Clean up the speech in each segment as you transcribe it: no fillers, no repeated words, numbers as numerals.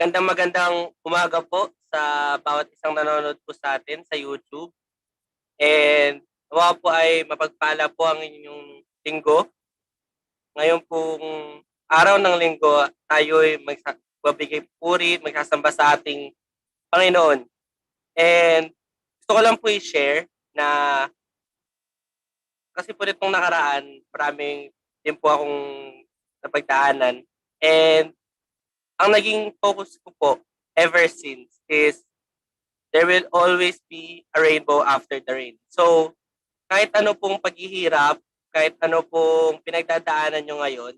Magandang umaga po sa bawat isang nanonood po sa atin sa YouTube. And nawa po ay mapagpala po ang inyong linggo. Ngayon pong araw ng linggo, tayo'y magbibigay puri, magsasamba sa ating Panginoon. And gusto ko lang po i-share na kasi po nitong nakaraan, maraming din po akong napagdaanan. And ang naging focus ko po ever since is there will always be a rainbow after the rain. So, kahit ano pong paghihirap, kahit ano pong pinagdadaanan nyo ngayon,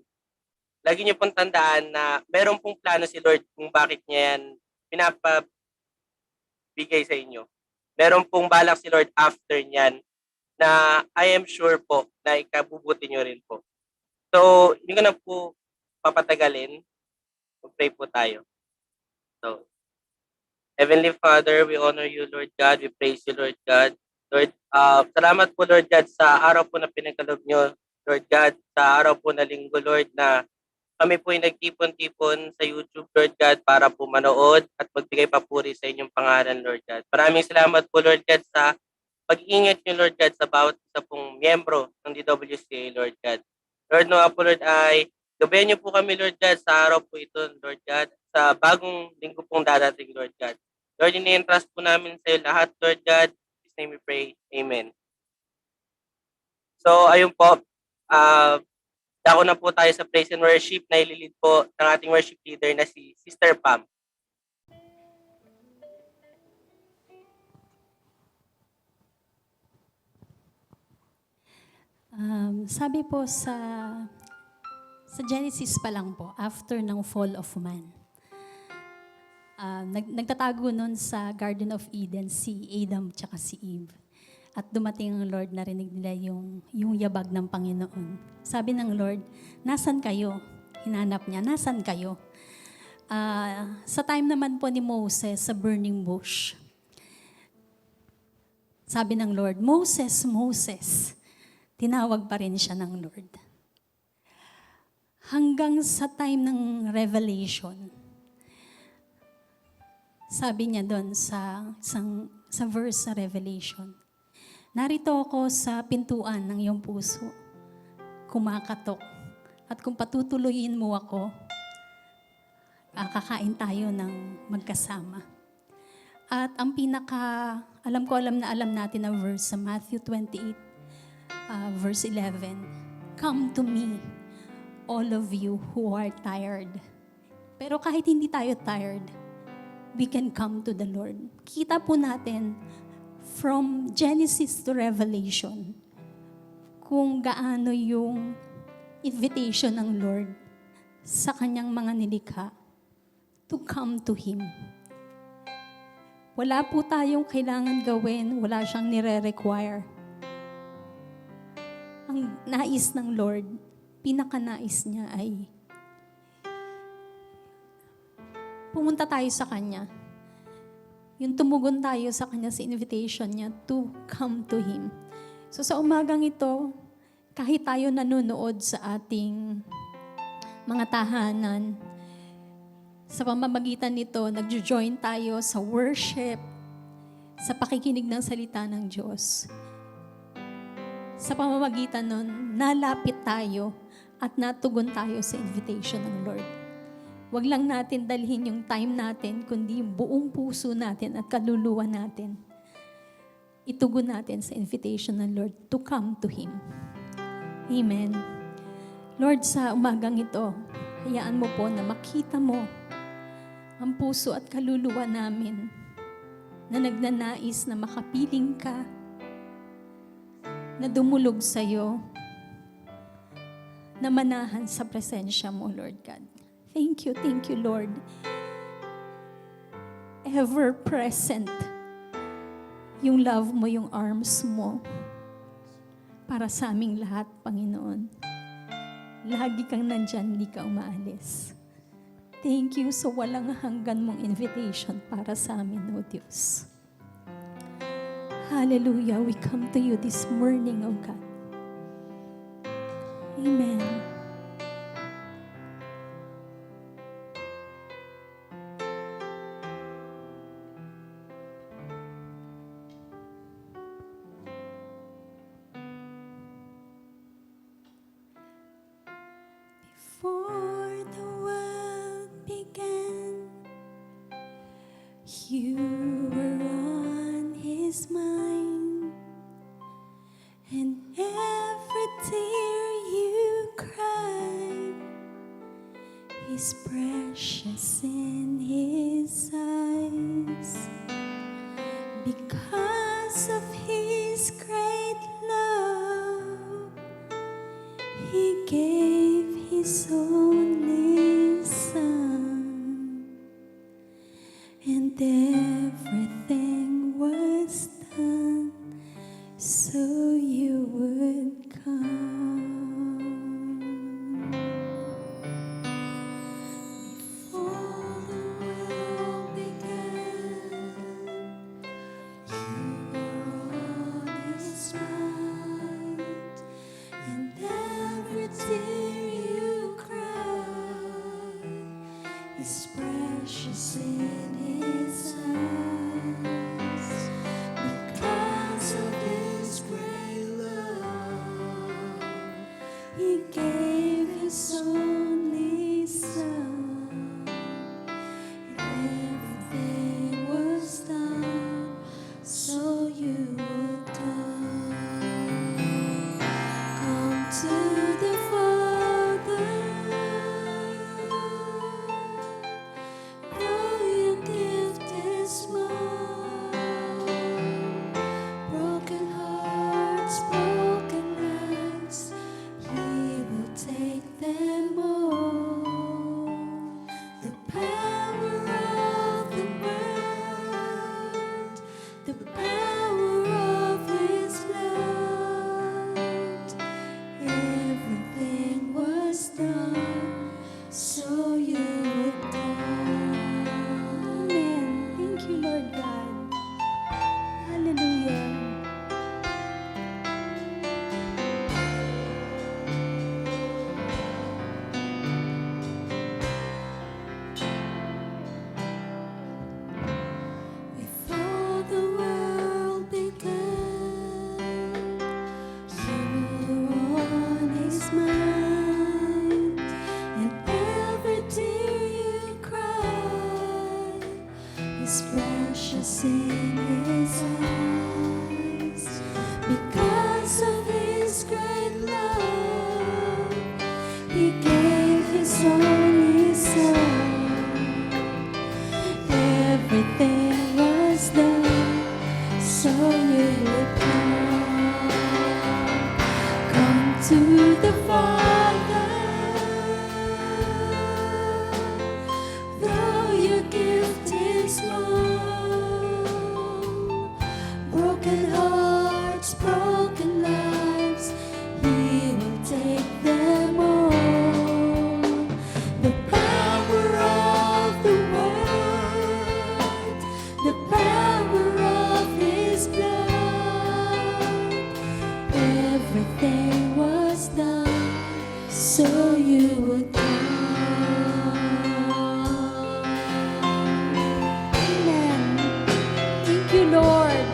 lagi nyo pong tandaan na meron pong plano si Lord kung bakit niya yan pinapabigay sa inyo. Meron pong balak si Lord after niyan na I am sure po na ikabubuti nyo rin po. So, hindi ko na po papatagalin. Mag-pray po tayo. So, Heavenly Father, we honor you, Lord God. We praise you, Lord God. Lord, salamat po, Lord God, sa araw po na pinagkaloob nyo, Lord God, sa araw po na linggo, Lord, na kami po ay nagtipon-tipon sa YouTube, Lord God, para po manood at magbigay papuri sa inyong pangalan, Lord God. Maraming salamat po, Lord God, sa pag-iingat nyo, Lord God, sa bawat isa pong miyembro ng DWCA, Lord God. Lord, no, po, Lord, ay gabayan nyo po kami, Lord God, sa araw po ito, Lord God, sa bagong linggo pong dadating, Lord God. Lord, ini-entrust po namin sa iyo lahat, Lord God. In His name we pray. Amen. So, ayun po. Dako na po tayo sa praise and worship na ililid po ng ating worship leader na si Sister Pam. Sabi po sa Genesis pa lang po, after ng fall of man, nagtatago nun sa Garden of Eden si Adam tsaka si Eve. At dumating ang Lord, narinig nila yung yabag ng Panginoon. Sabi ng Lord, nasan kayo? Hinanap niya, nasan kayo? Sa time naman po ni Moses sa burning bush, sabi ng Lord, Moses, Moses. Tinawag pa rin siya ng Lord. Hanggang sa time ng revelation, sabi niya doon sa verse sa Revelation, narito ako sa pintuan ng iyong puso, kumakatok. At kung patutuloyin mo ako, kakain tayo ng magkasama. At ang alam natin na verse sa Matthew 28, verse 11, come to me, all of you who are tired. Pero kahit hindi tayo tired, we can come to the Lord. Kita po natin from Genesis to Revelation kung gaano yung invitation ng Lord sa kanyang mga nilikha to come to Him. Wala po tayong kailangan gawin, wala siyang nire-require. Ang nais ng Lord, pinakanais niya ay pumunta tayo sa Kanya. Yung tumugon tayo sa Kanya sa invitation niya to come to Him. So sa umagang ito, kahit tayo nanonood sa ating mga tahanan, sa pamamagitan nito, nagjo-join tayo sa worship, sa pakikinig ng salita ng Diyos. Sa pamamagitan nun, nalapit tayo at natugon tayo sa invitation ng Lord. Huwag lang natin dalhin yung time natin, kundi yung buong puso natin at kaluluwa natin. Itugon natin sa invitation ng Lord to come to Him. Amen. Lord, sa umagang ito, hayaan mo po na makita mo ang puso at kaluluwa namin na nagnanais na makapiling ka, na dumulog sa'yo, na manahan sa presensya mo, Lord God. Thank you, Lord. Ever present yung love mo, yung arms mo para sa aming lahat, Panginoon. Lagi kang nandyan, hindi ka umaalis. Thank you sa walang hanggan mong invitation para sa amin, O Diyos. Hallelujah, we come to you this morning, O God. Amen. is precious in His eyes. Because of His great love, He gave His only Son, and everything was done so you would come. Before the world began, you were on His mind, and every tear you cried is precious in His eyes. Because of His great love, He gave His only Son, and everything was done so you would come. Come to the Father, though your gift is small. Broken hearts, broken lives, He will take them all. The power of the word, the power of His blood, everything was done so you would come. Amen. Thank you, Lord God. Hallelujah. Before the world began, you were on His mind, and every tear you cried is precious in His eyes. Because of His great love, He gave His only Son. Everything was done so you would come. Come to the Father, though your gift is small. Broken hearts, broken lives, He will take them all. The power of the word, the power of His blood, everything was done so you would come. Amen. Thank you, Lord.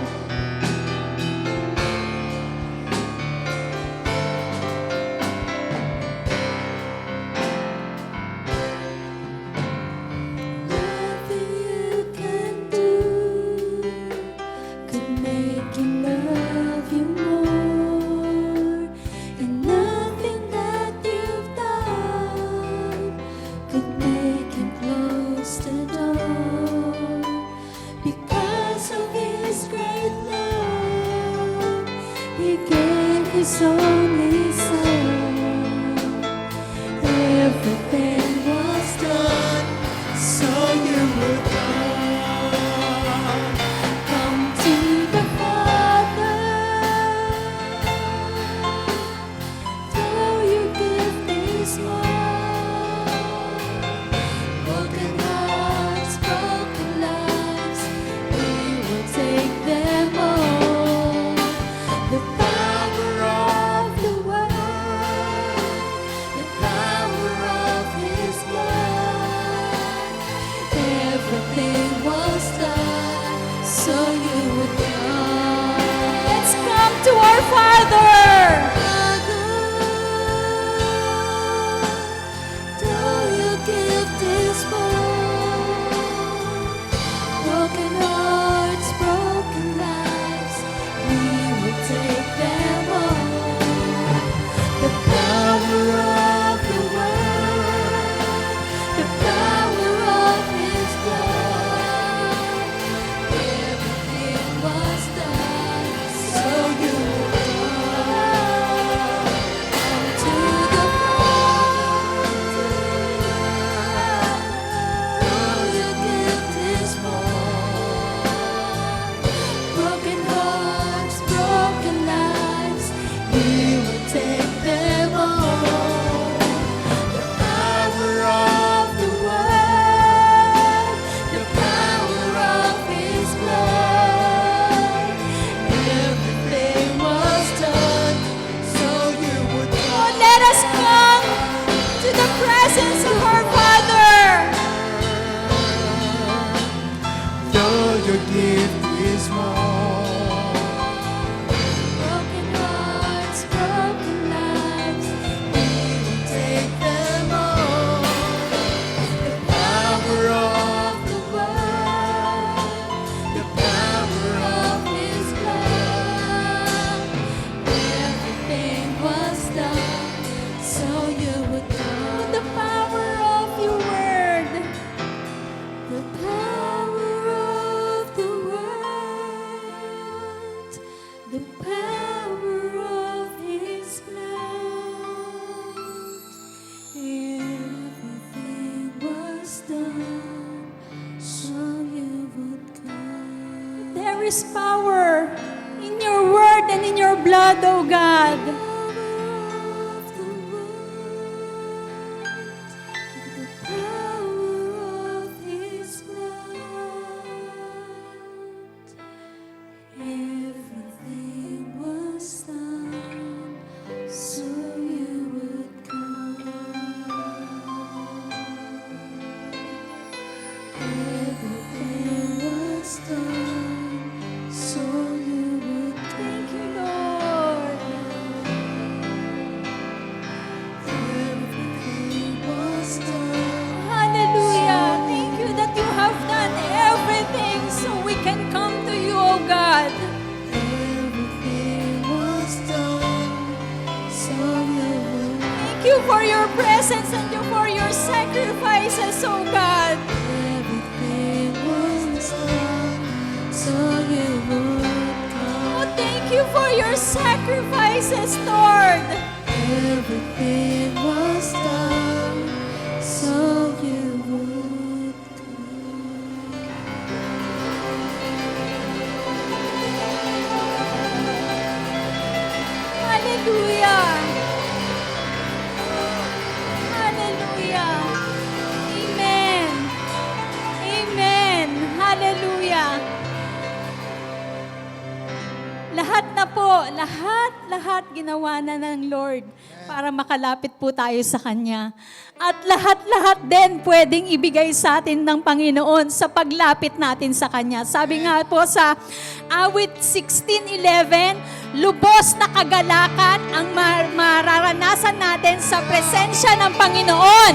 Nothing you can do could make Him love you more, and nothing that you've done could make Him close the door. Because of His great love, He gave His only Son. Everything was done so you would come. Come to the Father, though your gift is small. Broken hearts, broken lives, He will take them all. The power of the word, the power of His blood, everything was done so you would come. Let's come to our Father. Though your gift is small, broken hearts, broken lives, He will take them all. The power of the word, the The power of His blood, everything was done so you would come. There is power in your word and in your blood, O God. The power of His blood, everything was done so you would come. Everything was done so you would come. Thank you, Lord. Everything was done. Hallelujah. Thank you that you have done everything so we can come to you, O God. Everything was done so you would. Thank you for your presence and you for your sacrifices, O God. Everything was done so you would come. Oh, thank you for your sacrifices, Lord. Everything was done so you would come. Hallelujah. Hallelujah. Amen. Amen. Hallelujah. Lahat na po, lahat ginawa na ng Lord para makalapit po tayo sa Kanya. At lahat din pwedeng ibigay sa atin ng Panginoon sa paglapit natin sa Kanya. Sabi nga po sa awit 16:11, lubos na kagalakan ang mararanasan natin sa presensya ng Panginoon.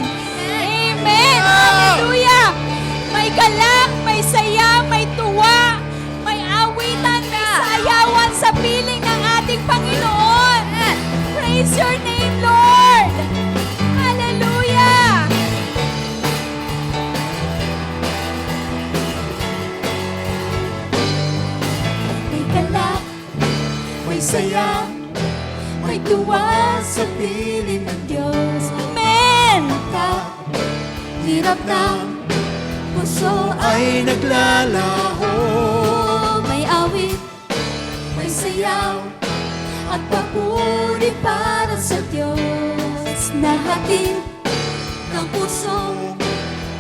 Amen! Hallelujah! May galak, may saya, may tuwa, may awitan, may sayawan sa piling ng ating Panginoon. Praise your name, Lord! Hallelujah! May galak, may saya, may tuwa sa piling ng Diyos. Amen! Hirap ng puso ay naglalaho. May awit, may sayaw, at papuri para sa Diyos. Nahatid ng puso,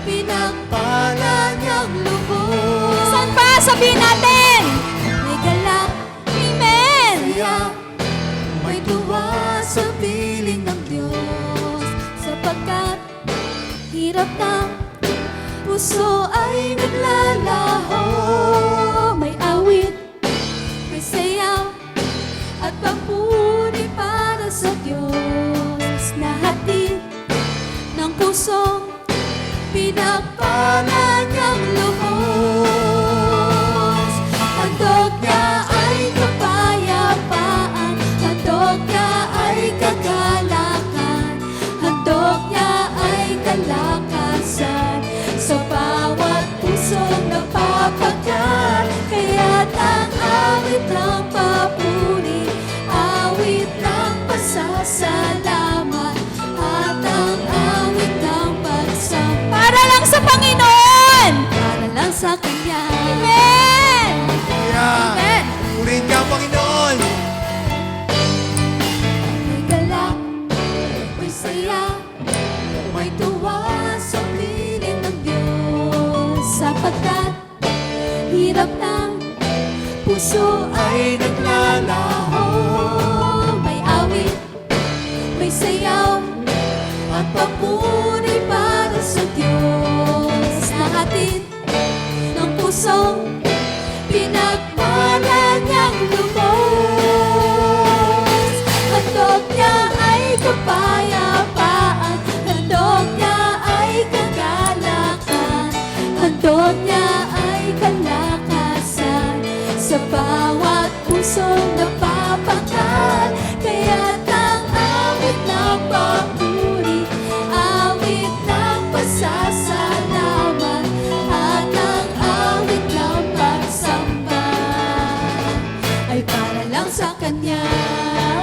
pinagpala niyang lubos. Saan pa? Sabihin natin! May galak, amen! Saya, may tuwa sa piling ng Diyos. Sapagkat hirap ng puso ay naglalaho. May awit, may sayaw, at papuri para sa Diyos. Nahatid ng pusong pinagpala niyang lubos. Handog niya ay kapayapaan, handog niya ay kagalakan, handog niya ay kalakasan sa bawat pusong napapagat. Kaya't ang awit ng papuri, awit ng pasasalamat, at ang awit ng pagsamba. Para lang sa Panginoon! Para lang sa Kanya. Amen! Amen! Purihin ka, Panginoon! May galak, may saya, may tuwa sa piling ng Diyos. Sapagkat hirap ng puso ay naglalaho. May awit, may sayaw, at papuri para sa Diyos. Nahatid ng pusong pinagpala niyang lubos. Handog niya ay kapayapaan, handog niya ay kagalakan, handog niya ay kalakasan sa bawat pusong napapakat. Kaya't ang awit ng papuri, awit ng pasasalamat, at ang awit ng pagsamba ay para lang sa Kanya.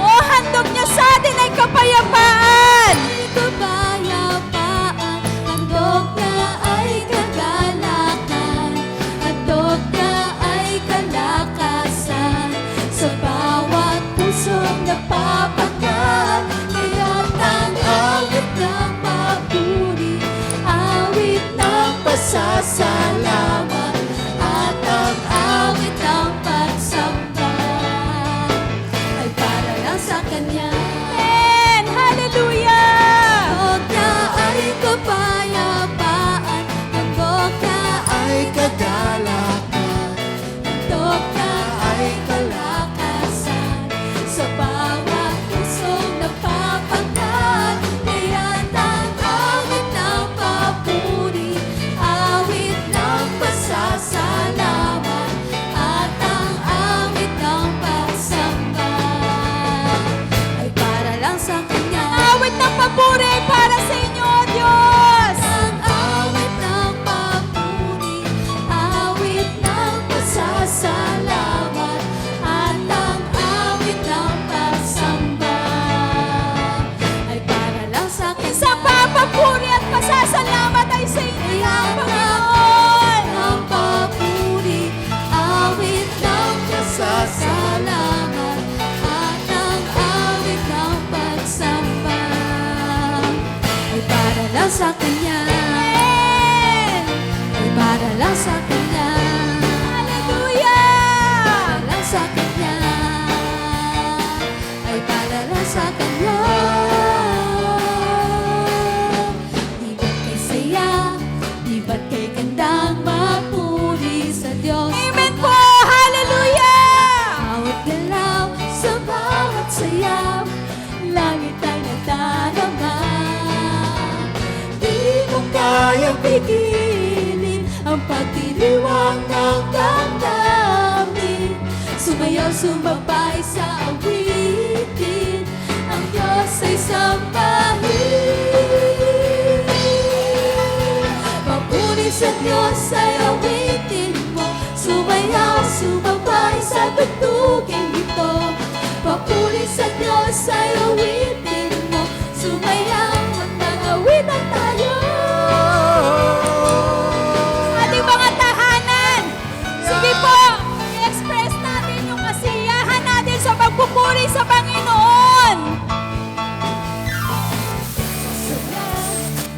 Oh, handog niya sa atin ay kapayapaan. Kapayapaan, handog niya ay kagalakan, handog niya ay kalakasan, sa bawat pusong napapagal. Kaya't ang awit ng papuri, awit ng pasasalamat, at ang awit ng pagsamba ay para lang sa Kanya. Amen! Hallelujah! Handog niya ay kapayapaan, handog niya ay kagalakan, handog niya ay kalakasan, sa bawat pusong napapagal. Kaya't ang awit ng papuri, awit ng pasasalamat, at ang awit ng pagsamba ay para lang sa Kanya. Awit ng papuri ay para sa inyo, O Diyos. Ang awit ng papuri, awit ng pasasalamat, at ang awit ng pagsamba ay para lang sa Kanya. Sa papuri at pasasalamat ay sa inyo, Panginoon. Ang papuri, awit ng pasasalamat, at ang awit ng pagsamba ay para lang sa Kanya. Ay para lang sa Kanya. Hallelujah! Para lang sa Kanya. Ay para lang sa Kanya. Di ba't kay saya, di ba't kay gandang mapuri sa Diyos. Amen po! Hallelujah! Bawat galaw, sa bawat sayaw, langit ay nadarama. Di mo kayang pigilin ang pagdiriwang ng damdamin. Sumayaw, sumabay sa awitin, ang Diyos ay sambahin. Papuri sa Diyos ay awitin mo, sumayaw, sumabay sa tugtugin ito. Papuri sa Diyos ay awitin mo, sumayaw at mag-awitan tayo. Ating mga tahanan, sige po, i-express natin yung kasiyahan natin sa pagpupuri sa Panginoon.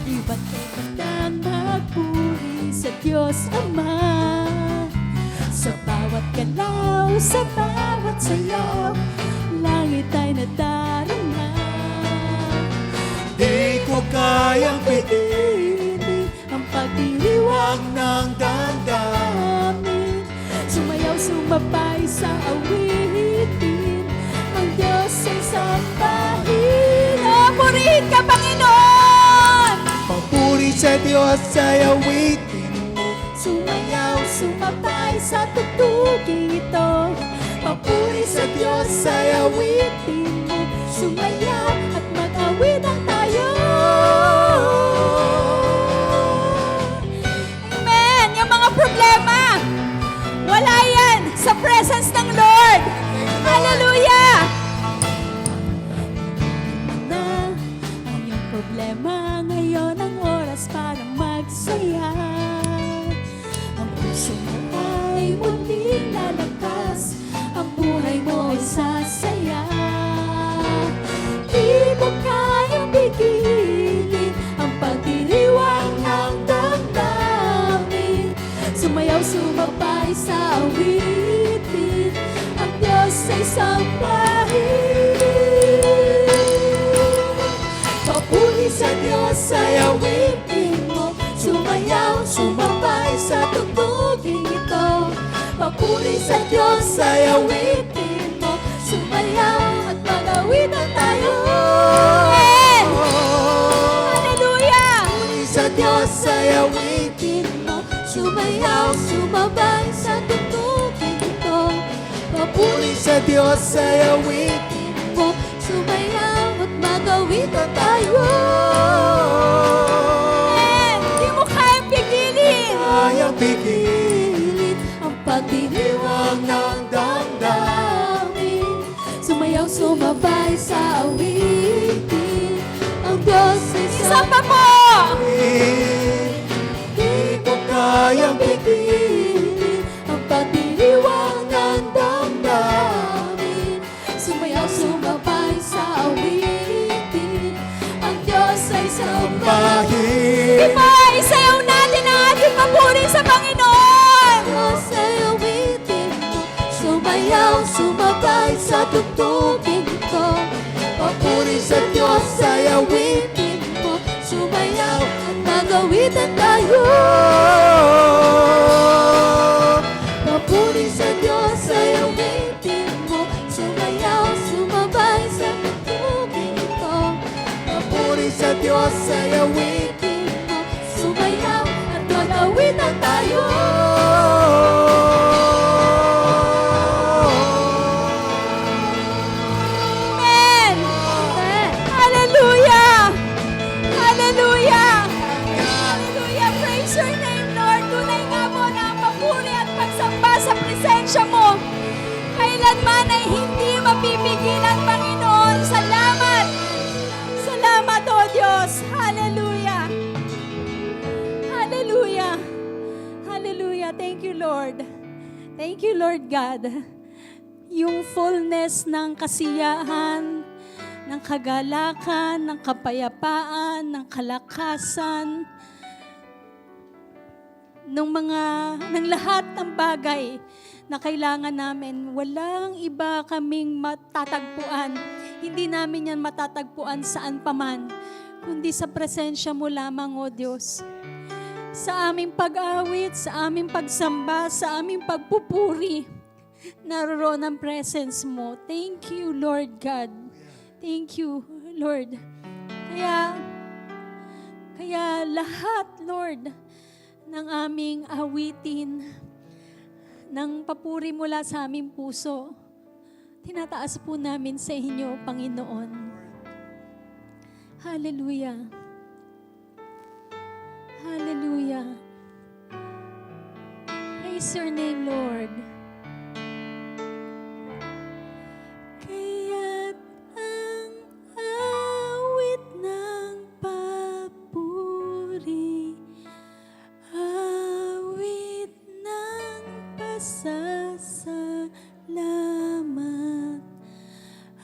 Di ba't kailangan magpuri sa Diyos Ama? Sa bawat galaw, sa bawat sayaw, langit ay nadarama. di ko kayang Piliin ang pagdiriwang ng damdamin. sumayaw, sumabay sa awitin, ang Diyos ay sambahin. Oh, purihin ka, Panginoon! Papuri sa Diyos ay awitin mo, Sumayaw, sumabay sa tugtugin ito. Papuri sa Diyos ay awitin mo, sumayaw at mag-awitan tayo. Amen! Yung mga problema, wala yan sa presence ng Lord. Hallelujah! Na ang iyong problema ngayon, ang oras para magsaya. Ang puso mo ay muling lalakas, ang buhay mo ay sasaya. Di mo kayang pigilin ang pagdiriwang ng damdamin. Sumayaw, sumabay sa awitin, ang Diyos ay sambahin. Papuri sa Diyos ay awitin mo, sumayaw, sumabay sa tugtugin ito. Papuri sa Diyos ay awitin mo, sumayaw at mag-awitan tayo. Amen! Hallelujah! Papuri sa Diyos ay awitin mo, sumayaw, sumabay sa tugtugin ito. Papuri sa Diyos ay awitin mo, sumayaw at mag-awitan tayo. Amen! Di mo kayang pigilin kayang pigilin ang pagdiriwang ng damdamin. sumabay sa awitin. Ang Diyos ay Isa pa po! Di ko kayang pipigilin ang pagdiriwang ng damdamin. Sumayaw, sumabay sa awitin. Ang Diyos ay sambahin. Iba, isayaw natin ang ating papuri sa Panginoon! Diyos ay awitin mo. Sumayaw, sumabay sa tugtugin ko. Papuri sa Diyos ay awitin mo. Sumayaw at magawitan tayo. Papuri sa Diyos ay awitin mo. Sumayaw, sumabay sa tugtugin ko. Papuri sa Diyos ay Awitin mo. Sumayaw at magawitan tayo. Amen! Hallelujah! Hallelujah! Hallelujah! Praise your name, Lord. Tunay nga mo na ang papuri at pagsamba sa presensya mo. Kailanman ay hindi mapipigilan, Panginoon. Salamat! Salamat, O Diyos! Hallelujah! Hallelujah! Hallelujah! Thank you, Lord. Thank you, Lord God. Yung fullness ng kasiyahan, ng kagalakan, ng kapayapaan, ng kalakasan, ng lahat ng bagay na kailangan namin. Walang iba kaming matatagpuan. Hindi namin yan matatagpuan saan paman, kundi sa presensya mo lamang, O Diyos. Sa aming pag-awit, sa aming pagsamba, sa aming pagpupuri, naroon ang presence mo. Thank you, Lord God. Thank you, Lord. Kaya lahat, Lord, ng aming awitin, ng papuri mula sa aming puso, tinataas po namin sa inyo, Panginoon. Hallelujah. Hallelujah. Praise your name, Lord. Kaya't ang awit ng papuri, awit ng pasasalamat,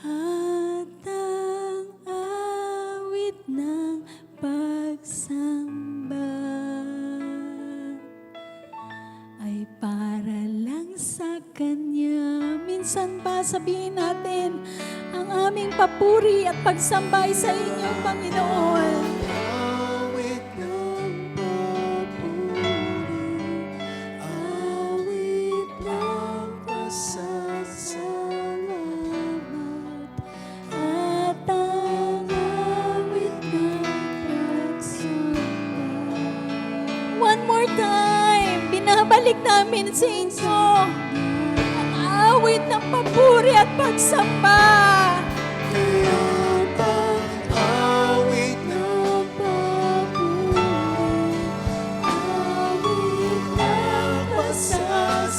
at ang awit ng pagsamba ay para lang sa Kanya. Minsan pa sabihin natin, ang aming papuri at pagsambay sa inyo, Panginoon. awit ng papuri, awit ng pasasalamat, at ang awit ng pagsamba. One more time, binabalik namin sa inyo ang awit ng papuri at pagsamba. Kaya't ang awit ng Papuri, awit ng pasasalamat,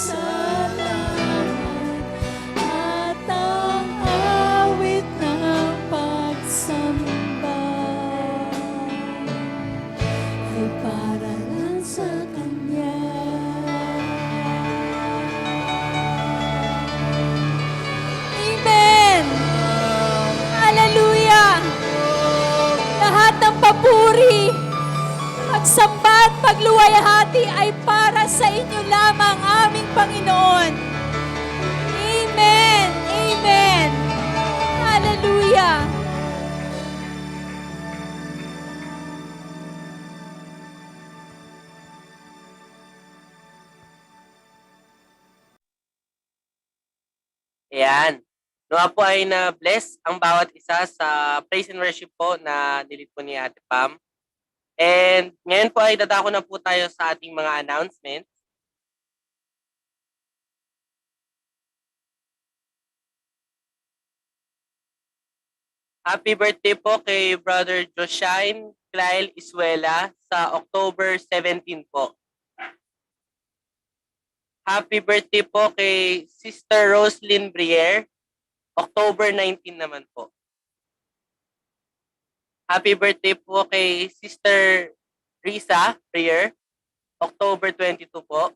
at ang awit ng pagsamba ay para lang sa Kanya. Amen! Hallelujah! Lahat ng papuri, pagsamba at pagluwalhati ay para sa inyo lamang, aming Panginoon. Amen! Amen! Hallelujah! Ayan. Nawa po ay na-bless ang bawat isa sa praise and worship po na nilit po ni Ate Pam. And ngayon po ay dadako na po tayo sa ating mga announcements. Happy birthday po kay Brother Joshine Clail Isuela sa October 17 po. Happy birthday po kay Sister Roslyn Briere October 19 naman po. Happy birthday po kay Sister Risa Prayer, October 22 po.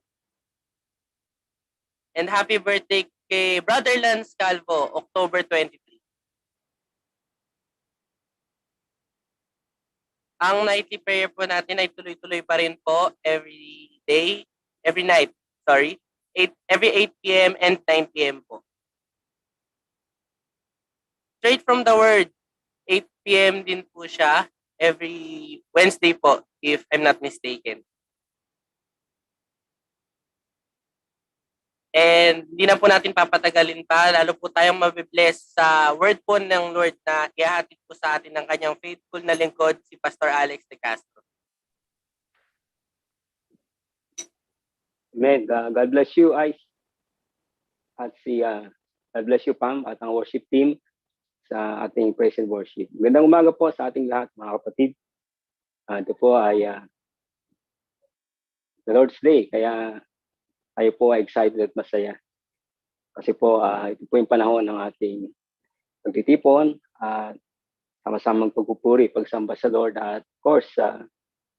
And happy birthday kay Brother Lance Calvo, October 23. Ang nightly prayer po natin ay tuloy-tuloy pa rin po every night, every 8 p.m. and 9 p.m. po. Straight from the Word, 8 p.m. din po siya every Wednesday po, if I'm not mistaken. And hindi na po natin papatagalin pa, lalo po tayong mabibless sa word po ng Lord na ihahatid po sa atin ng kanyang faithful na lingkod, si Pastor Alex de Castro. Amen. God bless you, Ice. At God bless you, Pam, at ang worship team sa ating praise and worship. Magandang umaga po sa ating lahat, mga kapatid. Ito po ay the Lord's Day, kaya tayo po ay excited at masaya. Kasi po, ito po yung panahon ng ating pagtitipon at sama-samang pagpupuri, pagsamba sa Lord at of course,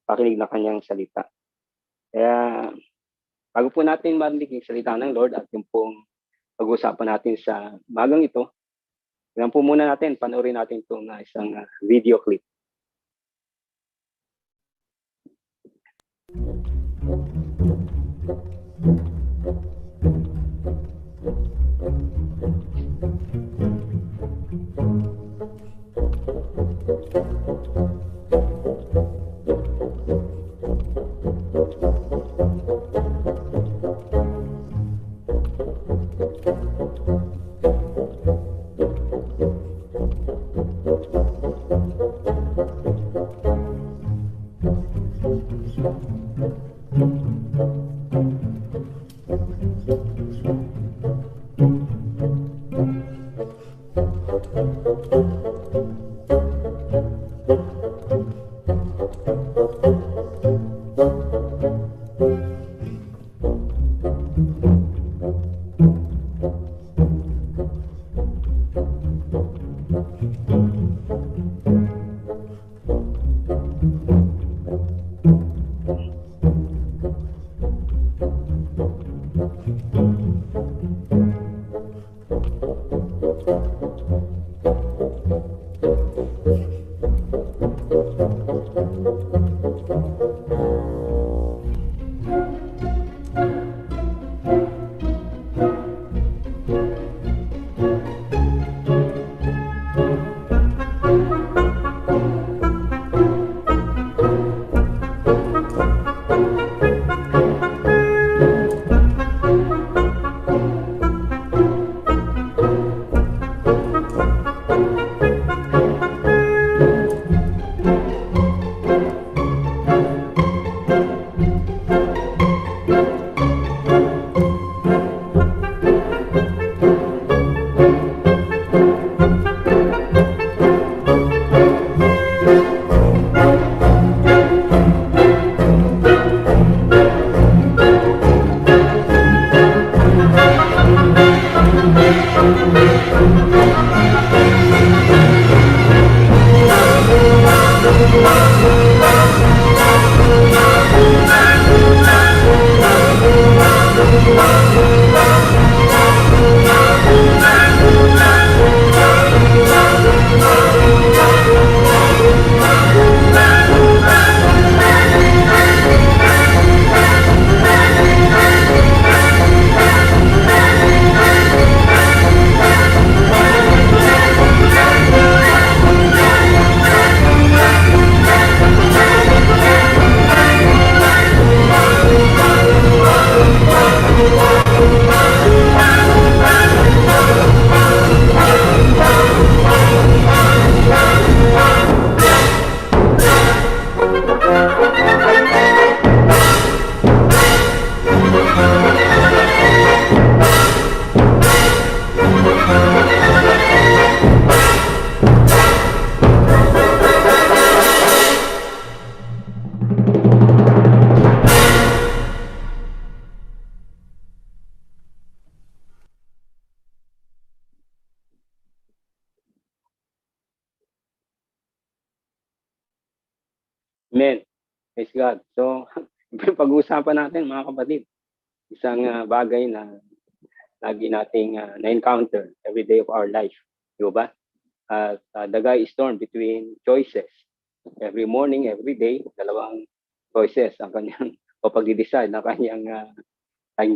pakinig na kanyang salita. Kaya, bago po natin marinig yung salita ng Lord at yung pong pag-usapan natin sa magang ito, tingnan po muna natin, panoorin natin itong isang video clip. Amen. Praise God. So, pag-uusapan natin mga kapatid, isang bagay na lagi nating na-encounter every day of our life. Di ba? The guy is torn between choices. Every morning, every day, dalawang choices ang kanyang o pagdi-decide na kanyang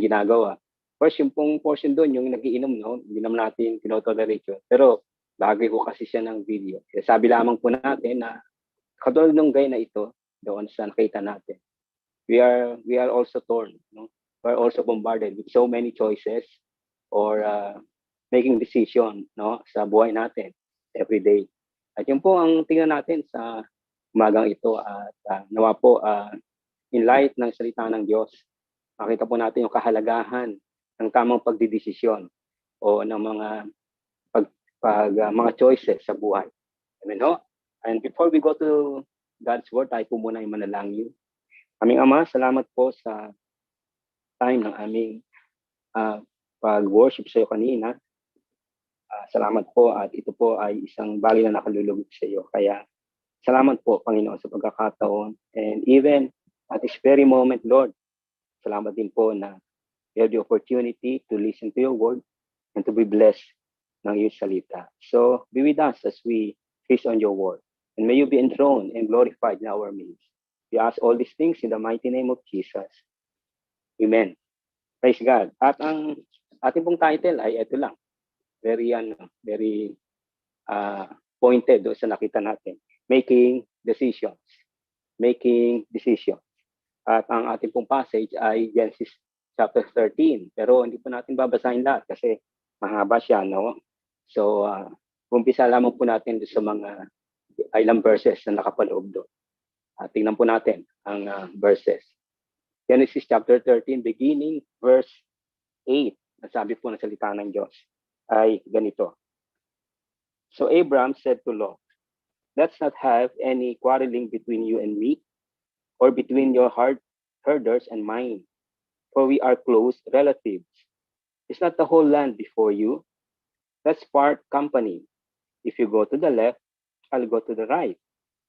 ginagawa. First, yung pong portion doon, yung nagiinom, no? Hindi naman natin tinotolerate yun. Pero bagay ko kasi siya ng video. Sabi lamang po natin na katulad ng guy na ito, doon sa nakita natin, we are also torn. No? We are also bombarded with so many choices or making decision, no, sa buhay natin every day. At yun po ang tingnan natin sa umagang ito at nawa po in light ng salita ng Diyos, makita po natin yung kahalagahan ng tamang pagdidesisyon o ng mga choices sa buhay. Amen ho? And before we go to God's Word, tayo po muna ay manalangin. Aming Ama, salamat po sa time ng aming pag-worship sa iyo kanina. Salamat po at ito po ay isang bagay na nakalulugod sa iyo. Kaya salamat po, Panginoon, sa pagkakataon. And even at this very moment, Lord, salamat din po na we have the opportunity to listen to your word and to be blessed ng iyong salita. So be with us as we feast on your word. And may you be enthroned and glorified in our midst. We ask all these things in the mighty name of Jesus. Amen. Praise God. At ang ating pong title ay ito lang. Very pointed doon sa nakita natin. Making decisions. Making decisions. At ang ating pong passage ay Genesis chapter 13. Pero hindi po natin babasahin lahat kasi mahaba siya, no? So, umpisa lamang po natin doon sa mga ilang verses na nakapaloob doon. Tingnan po natin ang verses. Genesis chapter 13, beginning verse 8. Nasabi po ng salita ng Diyos ay ganito. So Abraham said to Lot, let's not have any quarreling between you and me, or between your herders and mine, for we are close relatives. Is not the whole land before you? Let's part company. If you go to the left, I'll go to the right.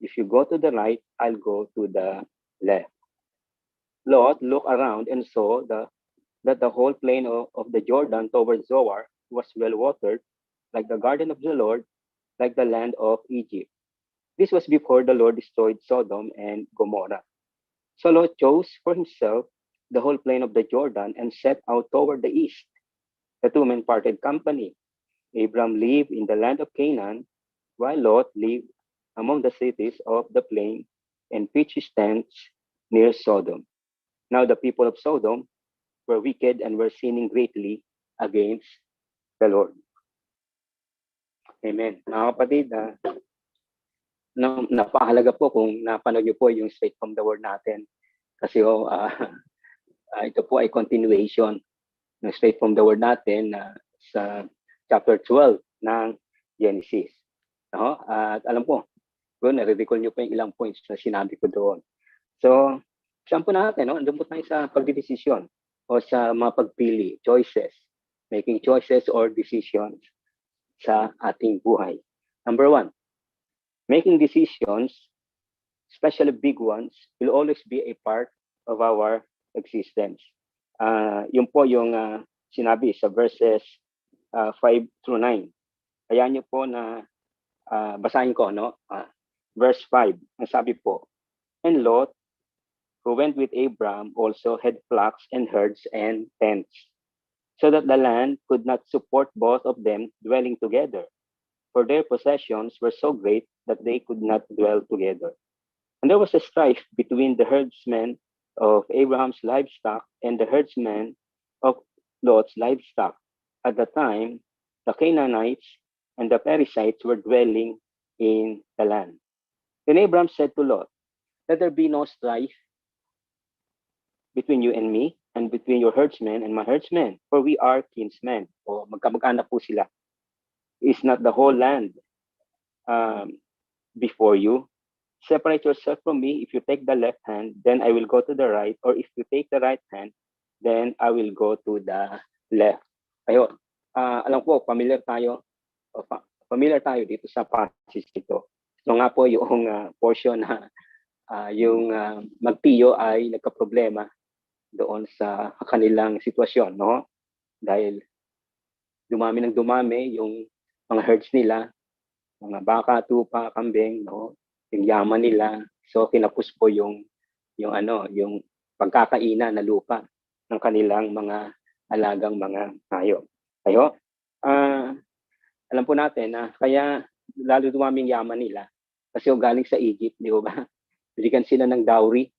If you go to the right, I'll go to the left. Lot looked around and saw that the whole plain of the Jordan towards Zoar was well watered, like the garden of the Lord, like the land of Egypt. This was before the Lord destroyed Sodom and Gomorrah. So Lot chose for himself the whole plain of the Jordan and set out toward the east. The two men parted company. Abram lived in the land of Canaan, while Lot lived among the cities of the plain and pitched his tents near Sodom. Now the people of Sodom were wicked and were sinning greatly against the Lord. Amen. Mga kapatid, napakahalaga po kung napanood niyo po yung straight from the word natin. Kasi ito po ay continuation ng straight from the word natin sa chapter 12 ng Genesis. At alam po, nare-recall niyo po yung ilang points na sinabi ko doon. So, saan po natin, andun po tayo sa pagdidesisyon o sa mga pagpili, choices, making choices or decisions sa ating buhay. Number 1, making decisions, especially big ones, will always be a part of our existence. Yun po yung sinabi sa verses 5 through 9. Kaya niyo po na basahin ko, verse 5, ang sabi po, and Lot, who went with Abram, also had flocks and herds and tents, so that the land could not support both of them dwelling together, for their possessions were so great that they could not dwell together. And there was a strife between the herdsmen of Abraham's livestock and the herdsmen of Lot's livestock. At the time, the Canaanites and the Perizzites were dwelling in the land. Then Abraham said to Lot, let there be no strife between you and me, and between your herdsmen and my herdsmen, for we are kinsmen. O magkamag-anak po sila. Is not the whole land before you? Separate yourself from me. If you take the left hand, then I will go to the right. Or if you take the right hand, then I will go to the left. Ayun. Alam ko, familiar tayo dito sa passage ito. Ito nga po yung portion na yung magtiyo ay nagkaproblema doon sa kanilang sitwasyon, no? Dahil dumami ng dumami yung mga herds nila, mga baka, tupa, kambing, no? Yung yaman nila. So kinapos po yung yung pagkakainan na lupa ng kanilang mga alagang mga hayop. Ayo. Alam po natin na kaya lalo dumaming yaman nila kasi galing sa Egypt, di ba? Bigyan sila ng dowry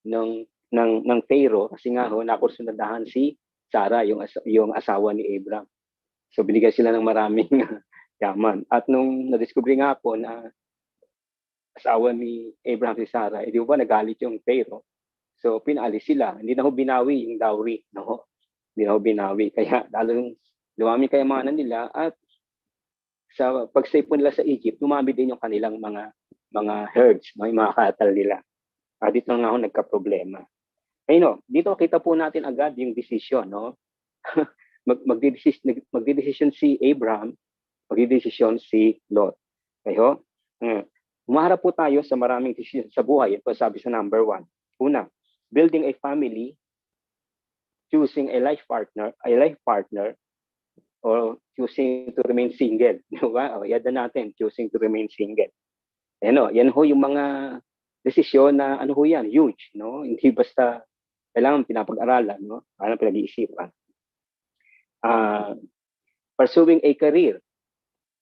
ng Pharaoh kasi nga nakursunadahan si Sarah, yung asawa ni Abraham. So binigyan sila ng maraming yaman. At nung na-discover nga po na asawa ni Abraham si Sarah, di ba nagalit yung Pharaoh? So pinaalis sila. Hindi na ho binawi yung dowry, no? Hindi na ho binawi. Kaya lalong dumami kayamanan nila at sa pag-stay po nila sa Egypt, dumami din yung kanilang mga herds, yung mga cattle nila. Dito nga ako nagka-problema. Ayun, dito kita po natin agad yung decision, no? Magdidesisyon si Abraham, magdidesisyon si Lot. Ayo? Umaharap po tayo sa maraming decision sa buhay. Ito sabi sa number 1. Una, building a family, choosing a life partner, or choosing to remain single. Diba? Yada natin, choosing to remain single. Yan ho yung mga desisyon na yan, huge, no? Hindi basta kailangan pinapag-aralan, no? Kailangan pinag-iisipan. Pursuing a career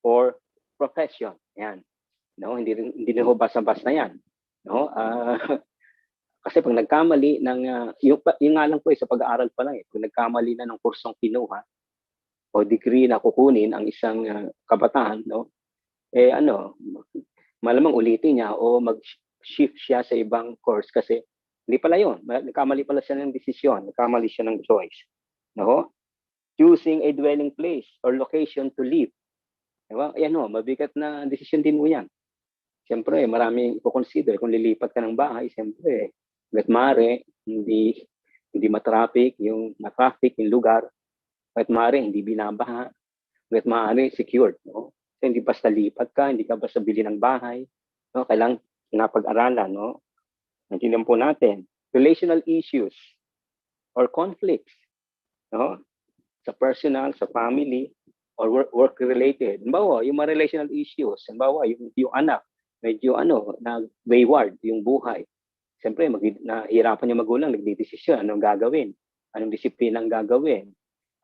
or profession, yan. No, hindi na ho basta-basta yan, no? Kasi pag nagkamali ng yung nga lang po sa pag-aaral pa lang pag nagkamali na ng kursong kinuha o degree na kukunin ang isang kabataan, no? Malamang ulitin niya o mag-shift siya sa ibang course kasi hindi pala yun. Nagkamali pala siya ng desisyon, nagkamali siya ng choice. No? Choosing a dwelling place or location to live. Diba? Mabigat na desisyon din mo yan. Siyempre, maraming i-consider. Kung lilipat ka ng bahay, siyempre, hanggat maaari, hindi matraffic yung lugar. Hanggat maaari, hindi binabaha. Hanggat maaari, secured. No? So, hindi basta lipat ka, hindi ka basta bili ng bahay. No? Kailangan napag-aralan. No? Nandiyan po natin. Relational issues or conflicts. No? Sa personal, sa family, or work-related. Halimbawa, yung mga relational issues. Halimbawa, yung anak, medyo na wayward yung buhay. Siyempre, nahihirapan yung magulang, nagdidesisyon, anong gagawin, anong disiplina ang gagawin,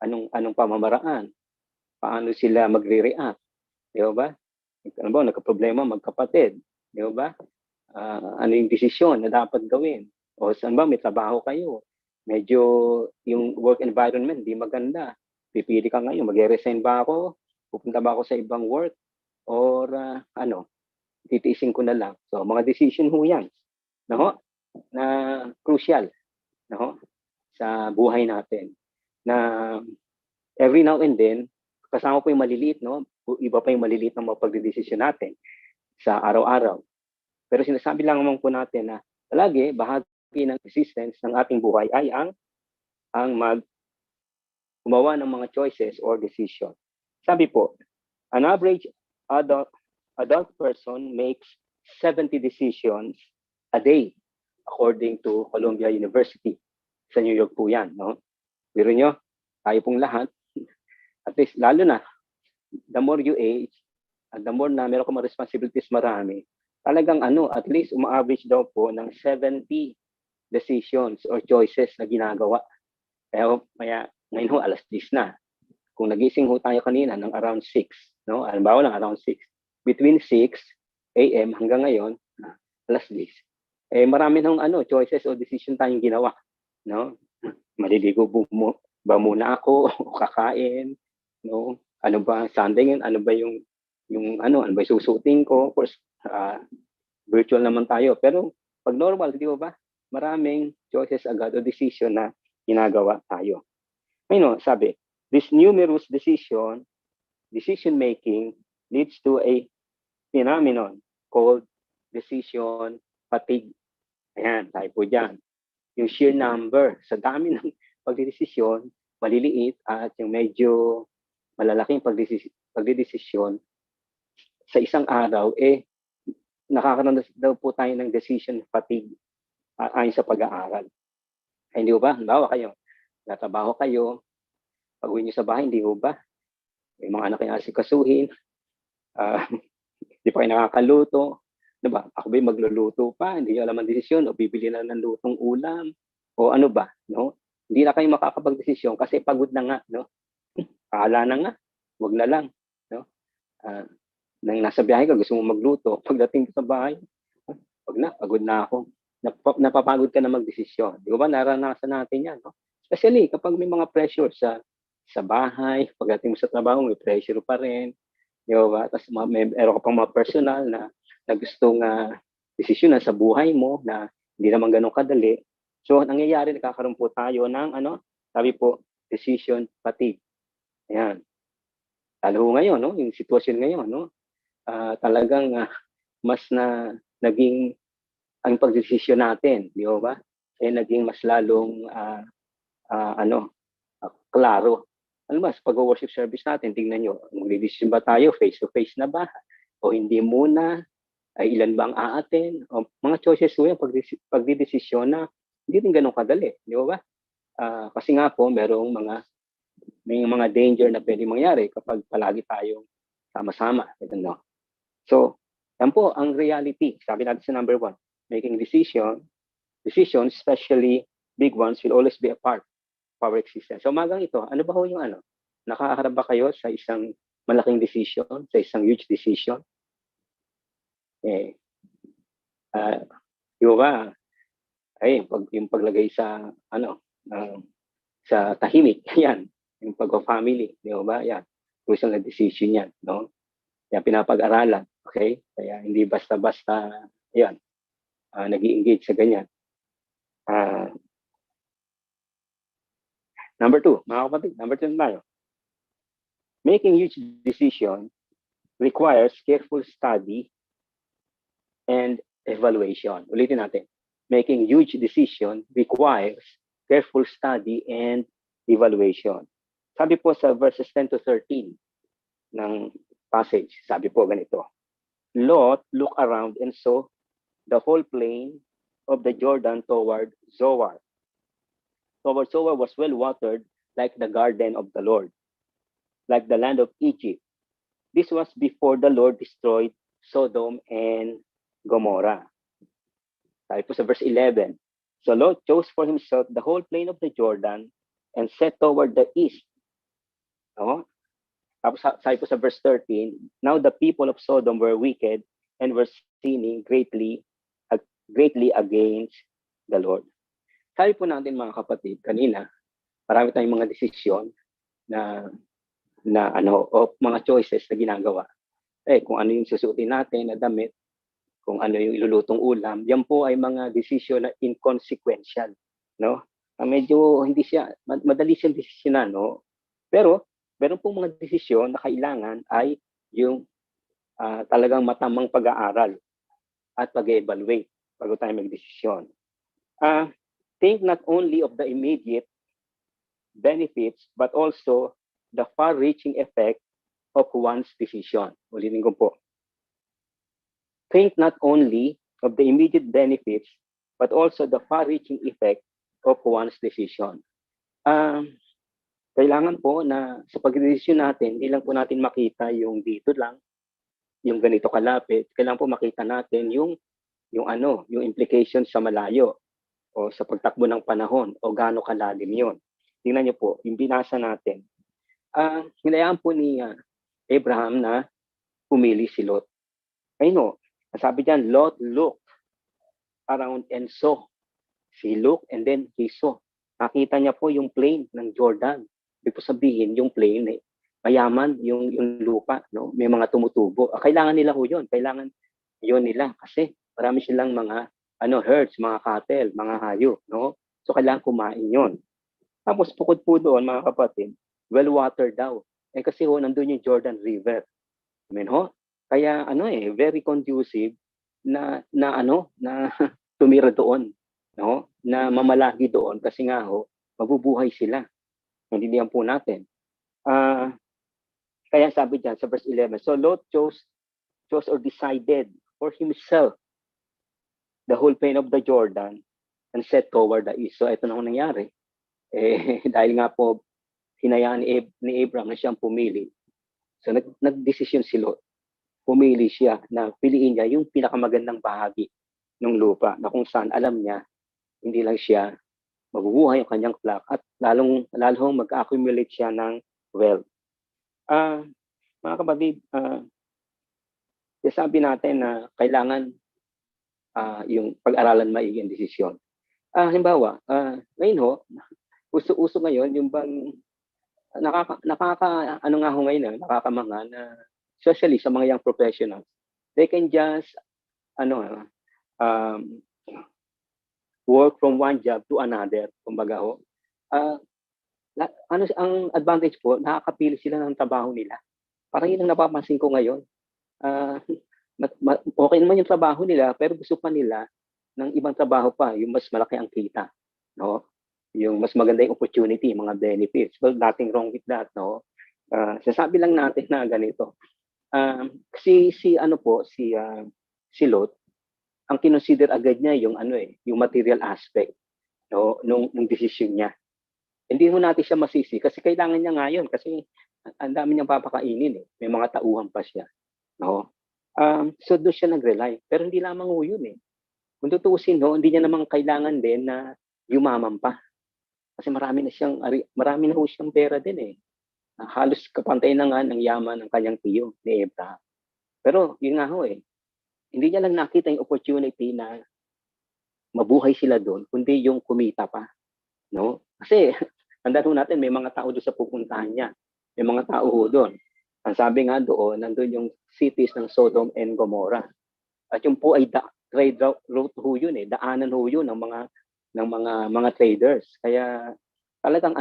anong pamamaraan, paano sila magre-react. Di ba? Nagka-problema magkapatid. Di ba? Ano yung desisyon na dapat gawin? O saan ba, may trabaho kayo. Medyo yung work environment, di maganda. Pipili ka ngayon, mag-resign ba ako? Pupunta ba ako sa ibang work? Or titiisin ko na lang. So, mga decision ho yan. No? Na crucial. No? Sa buhay natin. Na every now and then, kasama po yung maliliit, no? Iba pa yung maliliit na mga pagdedesisyon natin sa araw-araw. Pero sinasabi lang naman po natin na palagi, bahagi ng existence ng ating buhay ay ang gumawa ng mga choices or decision. Sabi po, an average adult person makes 70 decisions a day according to Columbia University. Sa New York po yan. No? Pero nyo, tayo pong lahat, at least lalo na, the more you age, at the more na meron ko mga responsibilities marami, talagang at least uma-average daw po ng 70 decisions or choices na ginagawa. Kaya ngayon ho, alas 10 na. Kung nagising ho tayo kanina ng around 6, no? Halimbawa lang around 6. Between 6 a.m. hanggang ngayon, alas 10. Marami nang choices o decision tayong ginawa, no? Maliligo ba muna ako o kakain, no? Ano ba Sunday ngayon? Ano ba yung ano ba susuotin ko? Of course, virtual naman tayo. Pero pag normal, di ba? Maraming choices agad o decision na ginagawa tayo. Sabi, this numerous decision making leads to a phenomenon called decision fatigue. Ayan, tayo po dyan. Yung sheer number, sa dami ng pagdidesisyon, maliliit at yung medyo malalaking pagdidesisyon sa isang araw, nakakaroon daw po tayo ng decision fatigue ayon sa pag-aaral. Ay, hindi ba? Halimbawa kayo, natrabaho kayo, pag-uwi niyo sa bahay, hindi ba? May mga anak kayo asikasuhin, ah, hindi pa kayo nakakaluto, ano ba? Ako ba'y magluluto pa, hindi niyo alam ang desisyon, o bibili na ng lutong ulam, o ano ba, no? Hindi na kayo makakapag-desisyon kasi pagod na nga, no? Paala na nga, wag na lang, no? Nang nasa biyahe ka, gusto mo magluto, pagdating sa bahay, wag na, pagod na ako. Napapagod ka na magdesisyon. Di ba naranasan natin yan, no? Especially kapag may mga pressure sa bahay, pagdating mo sa trabaho, may pressure pa rin. Di ba? Tapos meron ka pang mga personal na gustong desisyon sa buhay mo na hindi naman ganun kadali. So, nangyayari, nakakaroon po tayo ng, sabi po, decision fatigue. Ayan. Lalo ngayon, no? Yung sitwasyon ngayon, no? Talagang mas naging ang pagdesisyon natin, di ba? Naging mas lalong klaro. Ano ba, sa pag-worship service natin, tingnan nyo, magdedesisyon ba tayo, face-to-face na ba? O hindi muna? Ay ilan ba ang aaten? O mga choices po yan, pagdedesisyon na hindi rin ganun kadali, di ba? Kasi nga po, may mga danger na pwede mangyari kapag palagi tayong sama-sama. No? So, yan po ang reality. Sabi natin sa number 1, making decisions, especially big ones, will always be a part of our existence. So, umagang ito, ano ba ho yung Nakaharap ba kayo sa isang malaking decision, sa isang huge decision? Di ba? Yung paglagay sa, sa tahimik, yan. Yung pag-family, di ba? Yan. Crucial na decision yan, no? Yan, pinapag-aralan, okay? Kaya hindi basta-basta, yan, nag-i-engage sa ganyan. Number 2, mga kapatid, number 2 tayo. Making huge decisions requires careful study and evaluation. Ulitin natin. Making huge decision requires careful study and evaluation. Sabi po sa verses 10 to 13 ng passage, sabi po ganito. Lot looked around and saw the whole plain of the Jordan toward Zoar. Toward Zoar was well watered like the garden of the Lord, like the land of Egypt. This was before the Lord destroyed Sodom and Gomorrah. Sabi po sa verse 11, so Lot chose for himself the whole plain of the Jordan and set toward the east. Tapos sabi po sa verse 13, now the people of Sodom were wicked and were sinning greatly against the Lord. Sabi po natin mga kapatid, kanina, marami tayong mga desisyon na mga choices na ginagawa. Kung ano yung susuotin natin na damit, kung ano yung ilulutong ulam, yan po ay mga desisyon na inconsequential, no? Medyo hindi siya, madali siyang desisyonan, no? Pero, meron pong mga desisyon na kailangan ay yung talagang matamang pag-aaral at pag-evaluate bago tayo magdesisyon. Think not only of the immediate benefits, but also the far-reaching effect of one's decision. Ulitin ko po. Think not only of the immediate benefits, but also the far-reaching effect of one's decision. Kailangan po na sa pagdesisyon natin, hindi lang po natin makita yung dito lang, yung ganito kalapit. Kailangan po makita natin yung implications sa malayo o sa pagtakbo ng panahon o gaano kalalim yun. Tingnan niyo po, yung binasa natin. Hinayaan po ni Abraham na pumili si Lot. Sabi diyan, Lot looked around and saw. He looked and then he saw. Nakita niya po yung plain ng Jordan. Ibig po sabihin, yung plain, mayaman yung lupa, no? May mga tumutubo. Kailangan nila ho yun. Kailangan yun nila kasi marami silang mga herds, mga cattle, mga hayop, no? So kailangan kumain yun. Tapos bukod po doon, mga kapatid, well watered daw. Kasi nandun yung Jordan River. Kaya very conducive na tumira doon, no? Na mamalagi doon kasi nga mabubuhay sila. Maintindihan po natin. Kaya sabi diyan sa verse 11, so Lot chose or decided for himself the whole plain of the Jordan and set toward the east. So ito na ang nangyari. Dahil nga po hinayaan ni Abraham na siyang pumili. So nagdesisyon si Lot. Pumili siya na piliin niya yung pinakamagandang bahagi ng lupa na kung saan alam niya hindi lang siya mabubuhay ang kanyang flock at lalong mag-accumulate siya ng wealth. Mga kapatid, sabi natin na kailangan yung pag-aralan maigi ang desisyon. Halimbawa, ngayon ho, uso ngayon yung bang nakakamanga na especially sa mga young professionals, they can just work from one job to another, kumbaga ho. Ang advantage po, nakakapili sila ng trabaho nila. Parang yun ang napapansin ko ngayon. Okay naman yung trabaho nila, pero gusto pa nila ng ibang trabaho pa, yung mas malaki ang kita, no? Yung mas maganda yung opportunity, mga benefits. Well, nothing wrong with that, no? Sasabi lang natin na ganito. Si Lot, ang kinonsider agad niya yung yung material aspect, no, nung desisyon niya. Hindi mo natin siya masisi kasi kailangan niya ngayon kasi ang dami niyang papakainin eh. May mga tauhan pa siya, no? So doon siya nag-rely. Pero hindi lamang ho yun eh. Kung tutuusin ho, hindi niya namang kailangan din na yumaman pa. Kasi marami na ho siyang pera din eh. Halos kapantay na nga ng yaman ng kanyang tiyo ni Abraham. Pero yun nga ho eh, hindi niya lang nakita yung opportunity na mabuhay sila doon, kundi yung kumita pa. No? Kasi, tandaan ho natin, may mga tao doon sa pupuntahan niya. May mga tao ho doon. Ang sabi nga doon, nandun yung cities ng Sodom and Gomorrah. At yung po ay trade route ho yun eh, daanan ho yun ng mga traders. Kaya talagang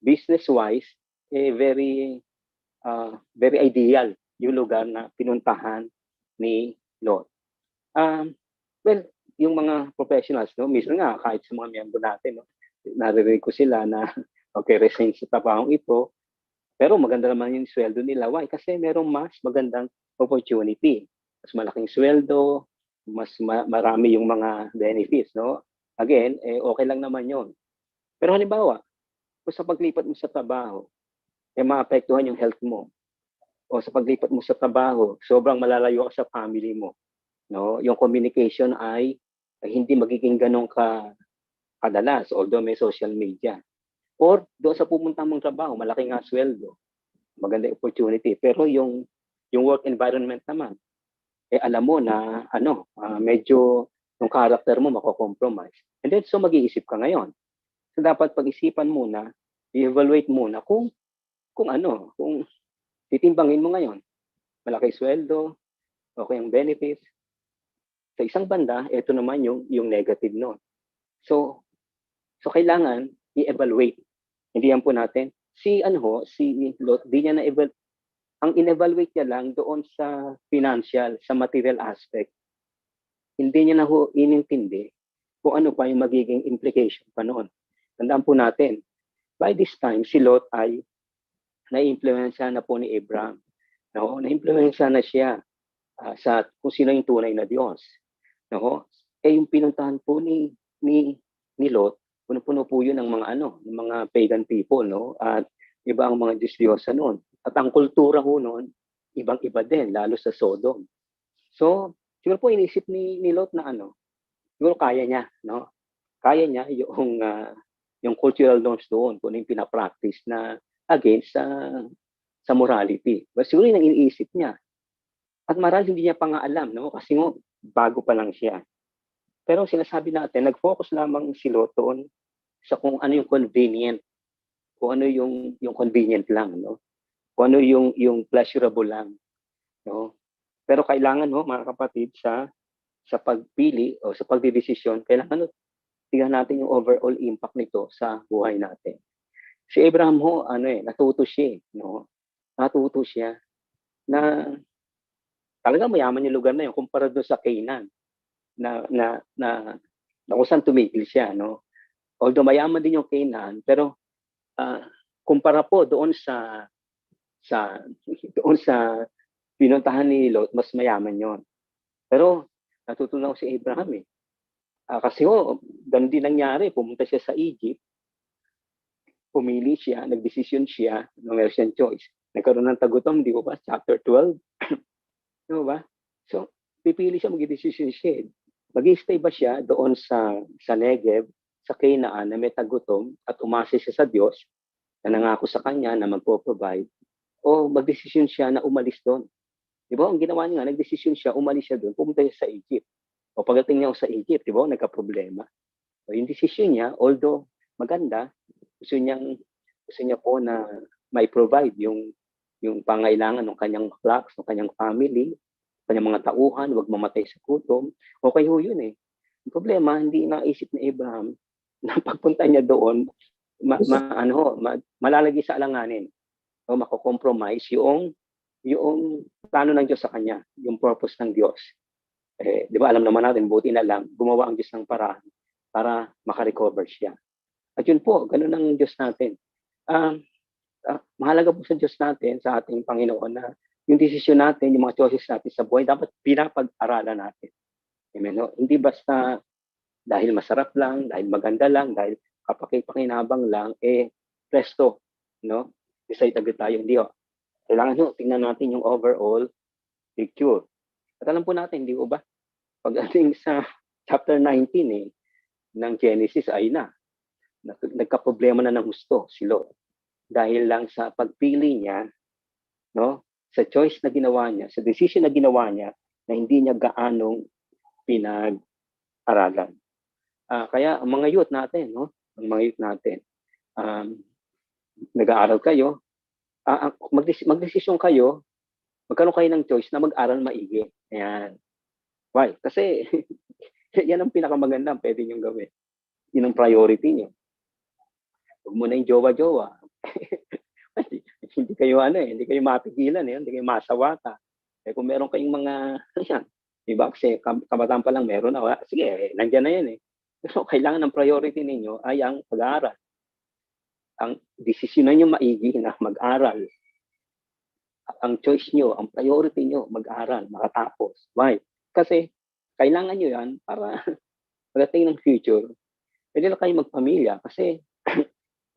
business-wise, very ideal yung lugar na pinuntahan ni Lot. Well, yung mga professionals, no, minsan nga kahit sa mga miyembro natin, no, naririnig ko sila na okay, resign sa trabahong ito, pero maganda naman yung sweldo nila. Why? Kasi merong mas magandang opportunity. Mas malaking sweldo, mas marami yung mga benefits, no? Again, okay lang naman yon. Pero halimbawa, kung sa paglipat mo sa trabaho, maapektuhan yung health mo. O sa paglipat mo sa trabaho, sobrang malalayo ka sa family mo. No? Yung communication ay hindi magiging ganun kadalas, although may social media. Or doon sa pumunta mong trabaho, malaki nga sweldo, maganda opportunity. Pero yung work environment naman, alam mo na medyo yung character mo mako-compromise. And then so mag-iisip ka ngayon. So dapat pag-isipan muna, i-evaluate muna kung titimbangin mo ngayon. Malaki sweldo, okay ang benefits. Sa isang banda, ito naman yung negative noon. So kailangan i-evaluate. Hindi yan po natin. Si Lot, di niya na-evaluate. Ang in-evaluate niya lang doon sa financial, sa material aspect. Hindi niya na ho inintindi kung ano pa yung magiging implication pa noon. Tandaan po natin, by this time, si Lot ay na-influensya na po ni Abraham. No? Na-influensya na siya sa kung sino yung tunay na Diyos. No? Yung pinuntahan po ni Lot, puno-puno po yun ng mga pagan people, no? At iba ang mga Diyos-Diyosa noon. At ang kultura ho noon, ibang-iba din, lalo sa Sodom. So, siguro po inisip ni Lot na siguro kaya niya, no? Kaya niya yung cultural norms doon, kung yung pinapractice na against sa morality. But siguro yung iniisip niya. At marahil hindi niya pa nga alam, no? Kasi bago pa lang siya. Pero sinasabi natin, nag-focus lamang si Lot doon sa kung ano yung convenient, kung ano yung convenient lang, no? Kung ano yung pleasurable lang, no? Pero kailangan, no, mga kapatid, sa pagpili o sa pagdidesisyon, kailangan tingnan natin yung overall impact nito sa buhay natin. Si Abraham ho, natuto siya, no? Natuto siya na talaga mayaman yung lugar na yun kumpara doon sa Canaan na kung saan tumigil siya, no? Although mayaman din yung Canaan, pero kumpara po doon sa pinuntahan ni Lot, mas mayaman yon. Pero natutunan ko si Abraham eh. Kasi ganun din nangyari, pumunta siya sa Egypt, pumili siya, nagdesisyon siya, meron siyang choice. Nagkaroon ng tagutom, di ba? Chapter 12. Di ba? So, pipili siya, magdesisyon siya. Mag-i-stay ba siya doon sa Negev, sa Canaan na may tagutom at umasa siya sa Diyos na nangako sa kanya na magpo-provide o magdesisyon siya na umalis doon. Di ba? Ang ginawa niya, nagdesisyon siya, umalis siya doon, pumunta siya sa Egypt. O pagdating niya sa Egypt, di ba? Nagka-problema. So, yung desisyon niya, although maganda, gusto niya po na may provide yung pangailangan ng kanyang flocks, ng kanyang family, kanyang mga tauhan, huwag mamatay sa gutom. Okay ho yun eh. Ang problema, hindi naisip ni Abraham na pagpunta niya doon, malalagay sa alanganin o mako-compromise yung plano ng Diyos sa kanya, yung purpose ng Diyos. Di ba alam naman natin, buti na lang, gumawa ang Diyos ng paraan para makarecover siya. At yun po, ganun ang Diyos natin. Mahalaga po sa Diyos natin, sa ating Panginoon, na yung desisyon natin, yung mga choices natin sa buhay, dapat pinapag-aralan natin. Amen, no? Hindi basta dahil masarap lang, dahil maganda lang, dahil kapakipakinabang lang, presto, no? Decide agad tayo. Hindi, kailangan tingnan natin yung overall picture. At alam po natin, di ba? Pagdating sa chapter 19 ng Genesis, ay nagka-problema na ng gusto si Lot. Dahil lang sa pagpili niya, no? Sa choice na ginawa niya, sa decision na ginawa niya, na hindi niya gaanong pinag-aralan. Kaya ang mga youth natin, no? Ang mga youth natin, nag-aaral kayo, magdesisyon kayo, magkaroon kayo ng choice na mag-aral maigi. Ayan. Why? Kasi yan ang pinakamaganda pwede niyong gawin. Yun ang priority niyo. Huwag mo na yung jowa-jowa. hindi kayo mapigilan, hindi kayo masawata. Kung meron kayong mga, diba, kasi kabataan pa lang meron na, sige, nandiyan na yan Pero kailangan ng priority ninyo ay ang pag-aaral. Ang desisyon niyo maigi na mag-aral. Ang choice niyo, ang priority niyo, mag-aral, makatapos. Why? Kasi kailangan niyo yan para pagdating ng future, pwede na kayong magpamilya kasi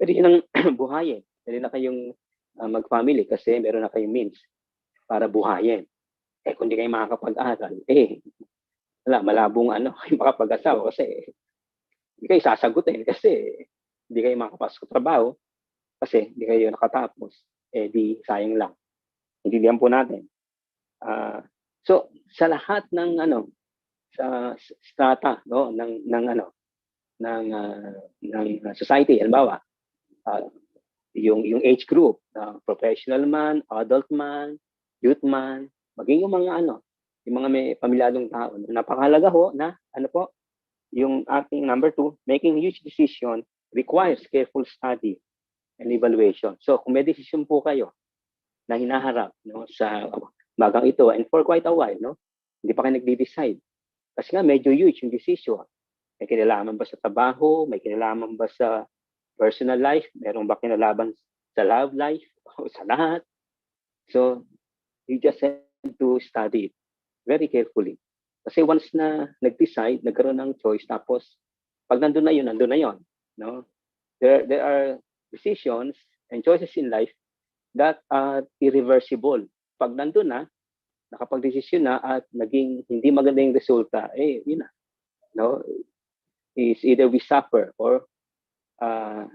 pwede nang buhayin. Pwede na kayong mag-family kasi meron na kayong means para buhayin. Kung di kayo makakapag-aral, malabong kayo makapag-asawa kasi hindi kayo sasagutin kasi hindi kayo makapasok sa trabaho kasi hindi kayo nakatapos. Di sayang lang. Intindihan po natin. So sa lahat ng sa strata ng society, halimbawa, yung age group, professional man, adult man, youth man, maging yung mga yung mga may pamilyadong tao. Napakahalaga na yung ating number 2, making huge decision requires careful study and evaluation. So kung may decision po kayo na hinaharap sa magang ito and for quite a while, hindi pa kayo nagde-decide. Kasi nga medyo huge yung decision. May kinalaman ba sa trabaho? May kinalaman ba sa personal life? Meron ba kinalaman sa love life? O sa lahat? So, you just have to study it very carefully. Kasi once na nag-decide, nagkaroon ng choice, tapos pag nandun na yun, no? There are decisions and choices in life that are irreversible. Pag nandun na, nakapag-desisyon na at naging hindi maganda yung resulta, yun na. No? Is either we suffer or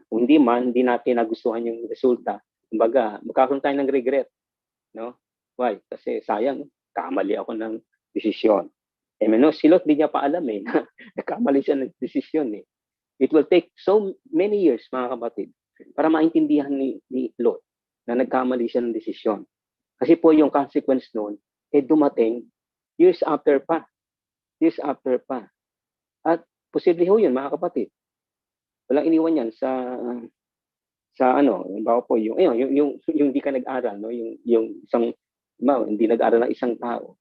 kung hindi natin nagustuhan yung resulta. Kumbaga, magkakaroon tayo ng regret. No? Why? Kasi sayang, kamali ako ng desisyon. Si Lot di niya pa alam na nagkamali siya ng desisyon It will take so many years, mga kapatid, para maintindihan ni Lot na nagkamali siya ng desisyon. Kasi po yung consequence noon, dumating years after pa. Years after pa. At posible ho yun, mga kapatid. Walang iniwan yan sa bago po yung hindi ka nag-aral, yung isang hindi nag-aral ng isang tao.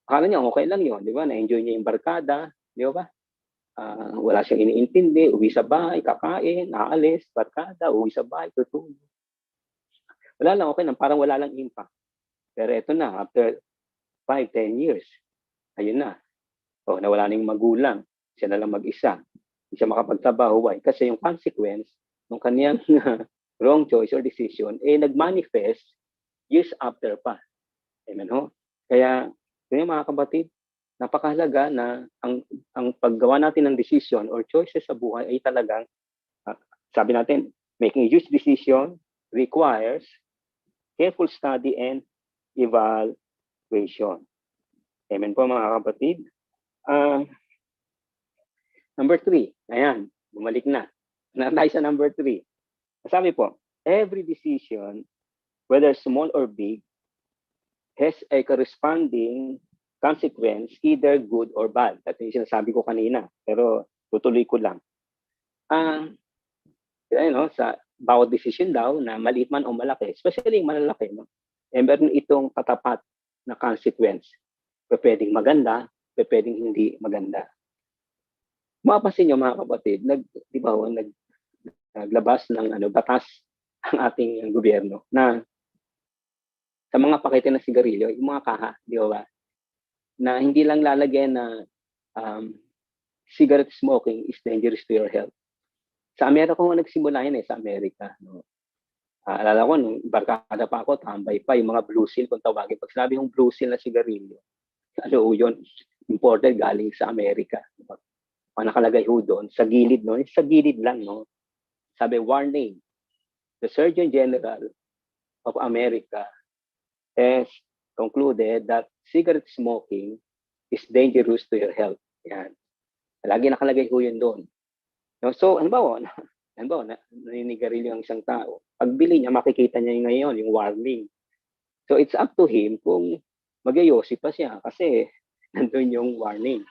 Akala niya okay lang yun, di ba? Na-enjoy niya yung barkada, di ba? Wala siyang iniintindi, uwi sa bahay, kakain, aalis, barkada, uwi sa bahay, tutulog. Wala lang, okay lang, parang wala lang impact. Pero ito na, after 5-10 years, ayun na. O, nawala na yung magulang. Siya na lang mag-isa. Hindi siya makapagtrabaho. Why? Kasi yung consequence ng kaniyang wrong choice or decision, nag-manifest years after pa. Amen ho? Kaya, yun mga kapatid, napakahalaga na ang paggawa natin ng decision or choices sa buhay ay talagang, sabi natin, making a huge decision requires careful study and evaluation. Amen po mga kapatid. Number 3, ayan, bumalik na. Tayo sa number 3. Sabi po, every decision, whether small or big, has a corresponding consequence, either good or bad. Ito yung sinasabi ko kanina, pero tutuloy ko lang. Sa bawat decision daw, na maliit man o malaki, especially yung malalaki, no? Meron itong katapat na consequence. Pwedeng maganda, pwedeng hindi maganda. Mapapansin nyo mga kapatid, naglabas ng batas ang ating gobyerno na sa mga pakete ng sigarilyo, yung mga kaha, di ba? Na hindi lang lalagyan na cigarette smoking is dangerous to your health. Sa Amerika ko nagsimula yun sa Amerika. No? Alala ko, nung barkada pa ako, tambay pa, yung mga blue seal, kung tawagin. Pag sinabi yung blue seal na sigarilyo, yun, imported galing sa Amerika. Nakalagay ho doon, sa gilid, no? Sa gilid lang, no? Sabi, warning, the Surgeon General of America has concluded that cigarette smoking is dangerous to your health. Yan. Lagi nakalagay ho yun doon. No? So, naninigarilyo ang isang tao. Pagbili niya, makikita niya ngayon yung warning. So, it's up to him kung mag-ayosi pa siya kasi nandun yung warning.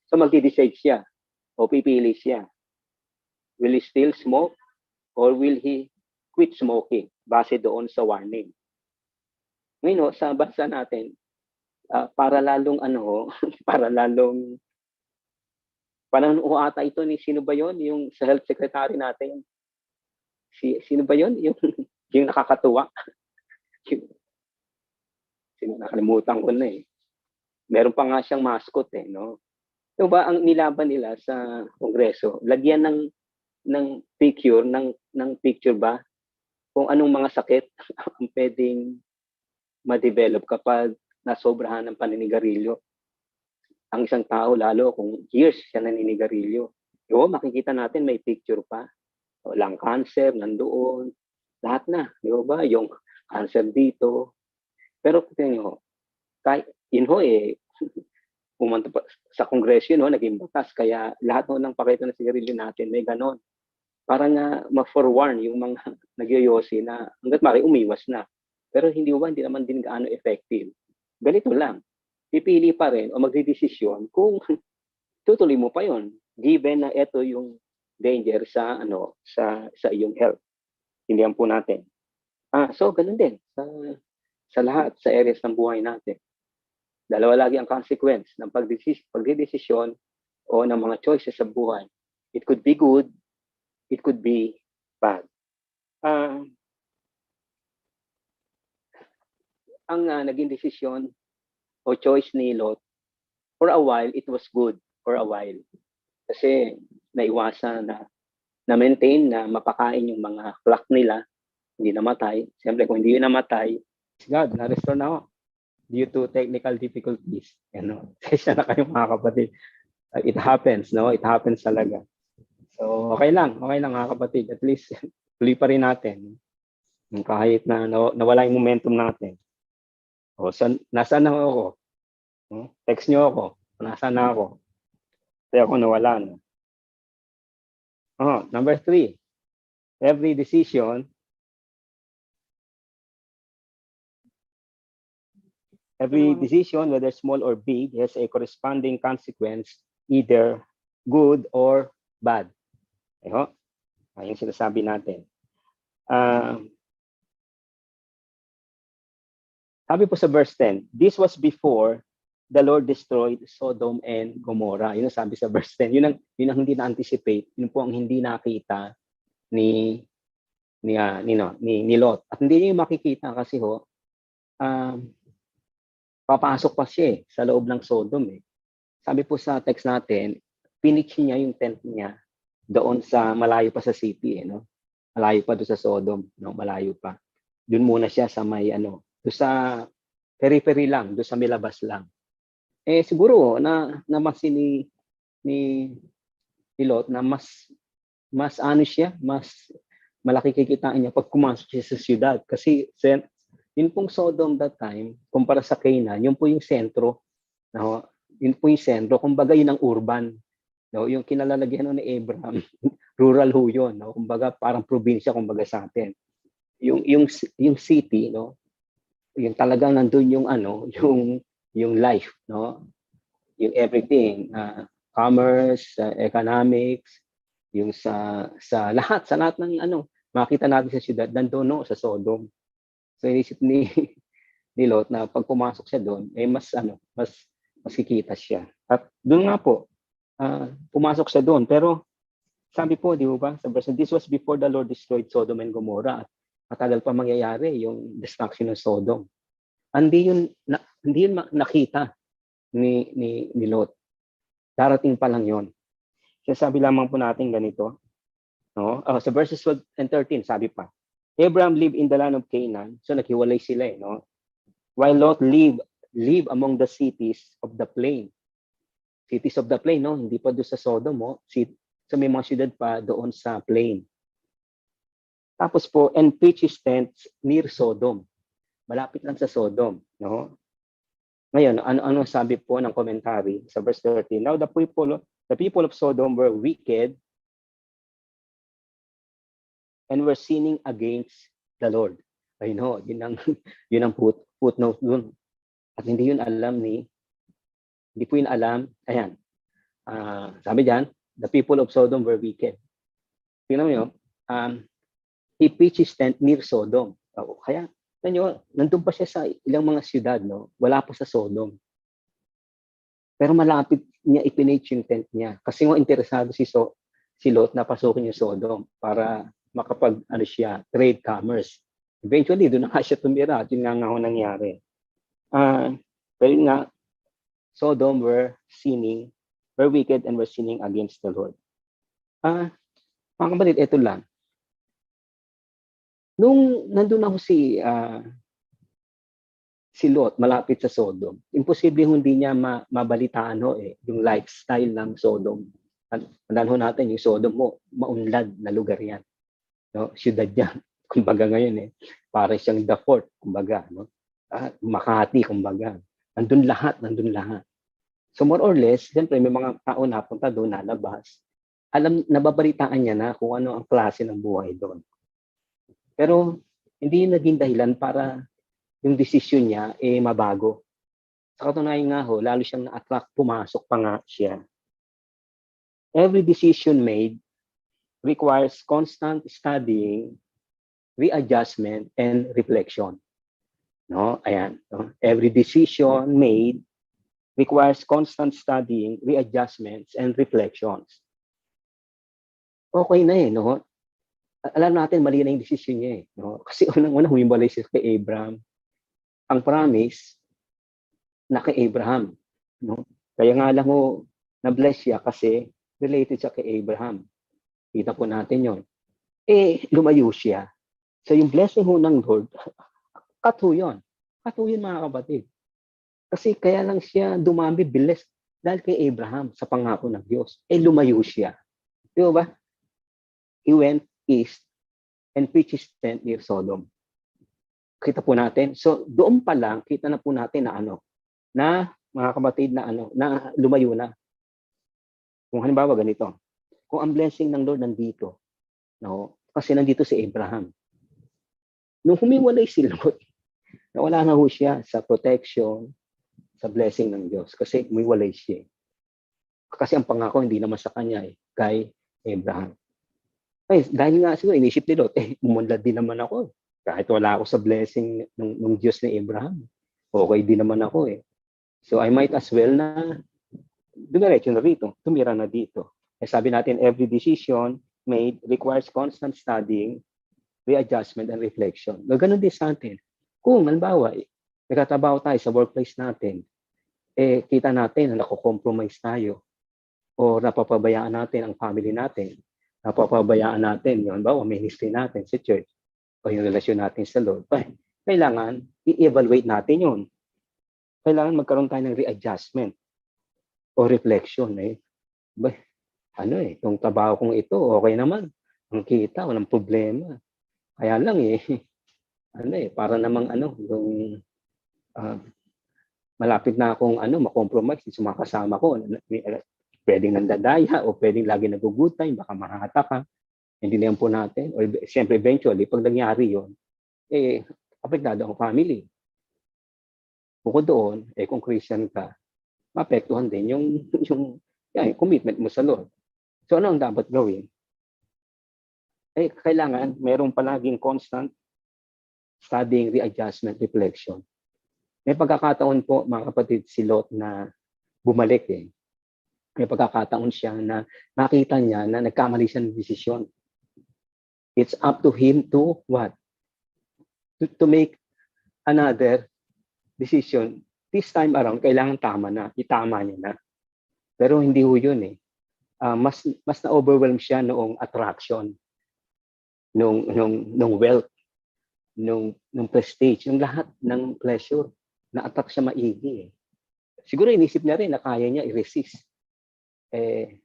So, magdi-decide siya o pipili siya. Will he still smoke or will he quit smoking base doon sa warning? Ngayon, sa bansa natin, para lalong parang ata ito ni sino ba yon yung sa health secretary natin, sino ba yon yung nakakatuwa, sino, nakalimutan ko na meron pa nga siyang mascot no. So ba ang nilaban nila sa kongreso, lagyan ng picture ng picture ba kung anong mga sakit ang pwedeng ma-develop kapag nasobrahan ng paninigarilyo ang isang tao, lalo kung years siya naninigarilyo. Makikita natin may picture pa. Lung cancer, nandoon. Lahat na. Di ba? Yung cancer dito. Pero tingnan nyo, pumunta pa sa kongresyo, naging batas. Kaya lahat ng pakita ng sigarilyo natin, may ganon. Para nga ma-forewarn yung mga nagyoyosi na hanggat mari umiwas na. Pero hindi naman din gaano effective. Ganito lang. Pipili pa rin o magdidesisyon kung tutuloy mo pa yon, given na ito yung danger sa iyong health. Hindihan po natin. So ganun din sa lahat sa areas ng buhay natin. Dalawa lagi ang consequence ng pagdedesisyon o ng mga choices sa buhay. It could be good, it could be bad. Ang naging desisyon o choice ni Lot, for a while, it was good for a while. Kasi naiwasan na maintain na mapakain yung mga flock nila, hindi namatay. Siyempre, kung hindi namatay, God, na-restore na ako due to technical difficulties. Kaya na kayo mga kapatid. It happens, no? It happens talaga. So, okay lang mga kapatid. At least, tuloy pa rin natin. Kahit na nawala yung momentum natin. Nasaan na ako? Text nyo ako. Nasaan na ako? Kaya ako nawala na. Number 3. Every decision whether small or big, has a corresponding consequence, either good or bad. Ayun sinasabi natin. Sabi po sa verse 10, this was before the Lord destroyed Sodom and Gomorrah. Yun ang sabi sa verse 10. Yun ang hindi na-anticipate. Yun po ang hindi nakita ni Lot. At hindi niya yung makikita kasi papasok pa siya sa loob ng Sodom. sabi po sa text natin, pinitch niya yung tent niya doon sa malayo pa sa city, no? Malayo pa doon sa Sodom, no? Malayo pa. Doon muna siya sa may doon sa periphery lang, doon sa milabas lang. Siguro namasin ni Lot na mas siya, mas malaki kikitain niya pag pumasok siya sa syudad. Kasi yun pong Sodom that time, kumpara sa Canaan, yun po yung sentro. No? Yun po yung sentro. Kumbaga yun ang urban. No? Yung kinalalagyan ni Abraham, rural ho yun. No? Kumbaga parang probinsya, kumbaga sa atin. Yung city, no? Yung talagang nandun yung yung life, no? Yung everything, commerce, economics, yung sa lahat ng makita natin sa siyudad, nandoon no, sa Sodom. So inisip ni Lot na pag pumasok siya doon, mas kikita siya. At doon nga po, pumasok siya doon. Pero sabi po, di ba, sa verse, this was before the Lord destroyed Sodom and Gomorrah. At matagal pa mangyayari yung destruction ng Sodom. Hindi yun nakita ni Lot. Darating pa lang yon. Sabi lamang po natin ganito. No? Sa verses 12 and 13, sabi pa, Abraham lived in the land of Canaan. So naghiwalay sila, no? While Lot live among the cities of the plain. Cities of the plain, no? Hindi pa doon sa Sodom, no? So may mga syudad pa doon sa plain. Tapos po, and pitched his tents near Sodom. Malapit lang sa Sodom, no? Ngayon, ano sabi po ng commentary sa verse 13? Now the people of Sodom were wicked and were sinning against the Lord. I know, yun ang footnote dun. At hindi po yun alam, ayan. Sabi diyan, the people of Sodom were wicked. Tingnan mo yun, he pitched his tent near Sodom. Kaya, nandun pa siya sa ilang mga siyudad, no? Wala pa sa Sodom. Pero malapit niya ipinitch yung tent niya. Kasi interesado si Lot na pasukin yung Sodom para makapag trade commerce. Eventually, doon na siya tumira at yun nga nangyari. Pero yun nga, Sodom were wicked and were sinning against the Lord. Mga kapatid, ito lang. Nung nandun ako si Lot, malapit sa Sodom, imposible hindi niya mabalitaan yung lifestyle ng Sodom. Tandaan ho natin, yung Sodom maunlad na lugar yan. No? Siyudad yan. Kumbaga ngayon para siyang the fort, kumbaga. No? Makati, kumbaga. Nandun lahat. So more or less, siyempre may mga tao napunta doon, nalabas. Nababalitaan niya na kung ano ang klase ng buhay doon. Pero hindi yun naging dahilan para yung desisyon niya mabago. Sa katunayan nga lalo siyang na-attract, pumasok pa nga siya. Every decision made requires constant studying, readjustment, and reflection. No? Ayan. No? Every decision made requires constant studying, readjustments, and reflections. Okay na no? Alam natin, mali na yung desisyon niya no? Kasi unang-una, humibalay siya kay Abraham. Ang promise, na kay Abraham. No? Kaya nga lang na-bless siya kasi related siya kay Abraham. Kita po natin yon. Lumayo siya. So yung blessing ng Lord, cut yun. Cut yun mga kapatid. Kasi kaya lang siya dumami, bilis dahil kay Abraham sa pangako ng Diyos. Lumayo siya. Di ba? He went east and pitched his tent near Sodom. Kita po natin. So doon pa lang kita na po natin na mga kapatid na lumayo na. Kung halimbawa ganito, kung ang blessing ng Lord nandito, no? Kasi nandito si Abraham. Nung humiwalay si Lot, nawala na siya sa protection, sa blessing ng Diyos kasi humiwalay siya. Kasi ang pangako hindi naman sa kanya kay Abraham. Dahil nga siguro inisip ni Lot, umunlad din naman ako. Kahit wala ako sa blessing ng Diyos ni Abraham, okay din naman ako So I might as well na dumiretso na rito, tumira na dito. Sabi natin, every decision made requires constant studying, readjustment, and reflection. Ganun din sa atin. Kung halimbawa, nagtatrabaho tayo sa workplace natin, kita natin na nako-compromise tayo o napapabayaan natin ang family natin, napapabayaan natin yung ministry natin sa church o yung relasyon natin sa Lord. Kailangan i-evaluate natin yun. Kailangan magkaroon tayo ng readjustment o reflection. Itong trabaho kong ito, okay naman. Ang kita, walang problema. Kaya lang para namang yung malapit na akong makompromise sa mga kasama ko. Pwedeng nandadaya o pwedeng lagi nagugutay, baka mahata ka. Hindi na po natin. Or siyempre eventually, pag nangyari yun, apektado ang family. Bukod doon, kung Christian ka, maapektuhan din yung commitment mo sa Lord. So ano ang dapat gawin? Kailangan merong palaging constant studying, readjustment, reflection. May pagkakataon po, mga kapatid, si Lot na bumalik. May pagkakataon siya na nakita niya na nagkamali siya ng desisyon. It's up to him to what? To make another decision. This time around, kailangan tama na. Itama niya na. Pero hindi ho yun mas na-overwhelm siya noong attraction, nung wealth, nung prestige, yung lahat ng pleasure. Na-attract siya maigi. Siguro inisip niya rin na kaya niya i-resist.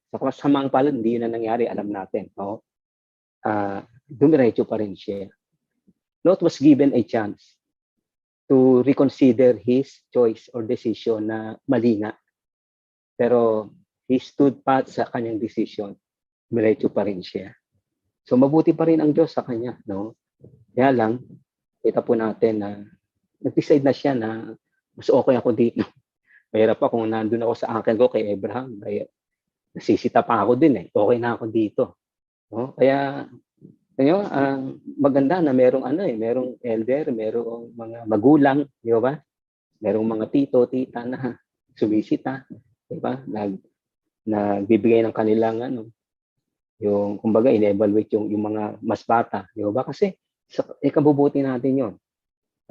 Sa kasamang palad, hindi yun na nangyari, alam natin. No? Dumiretso pa rin siya. Lot was given a chance to reconsider his choice or decision na mali nga. Pero he stood pat sa kanyang decision. Dumiretso pa rin siya. So mabuti pa rin ang Diyos sa kanya. No? Kaya lang, kita po natin na nag-decide na siya na mas okay ako dito. Mahirap pa kung nandun ako sa uncle ko kay Abraham. Nasisita pa ako din. Okay na ako dito. No? Kaya maganda na merong merong elder, merong mga magulang, di ba? Merong mga tito, tita na sumisita, di ba? Nagbibigay ng kanilang yung kumbaga in-evaluate yung mga mas bata, di ba? Kasi kabubuti natin 'yon.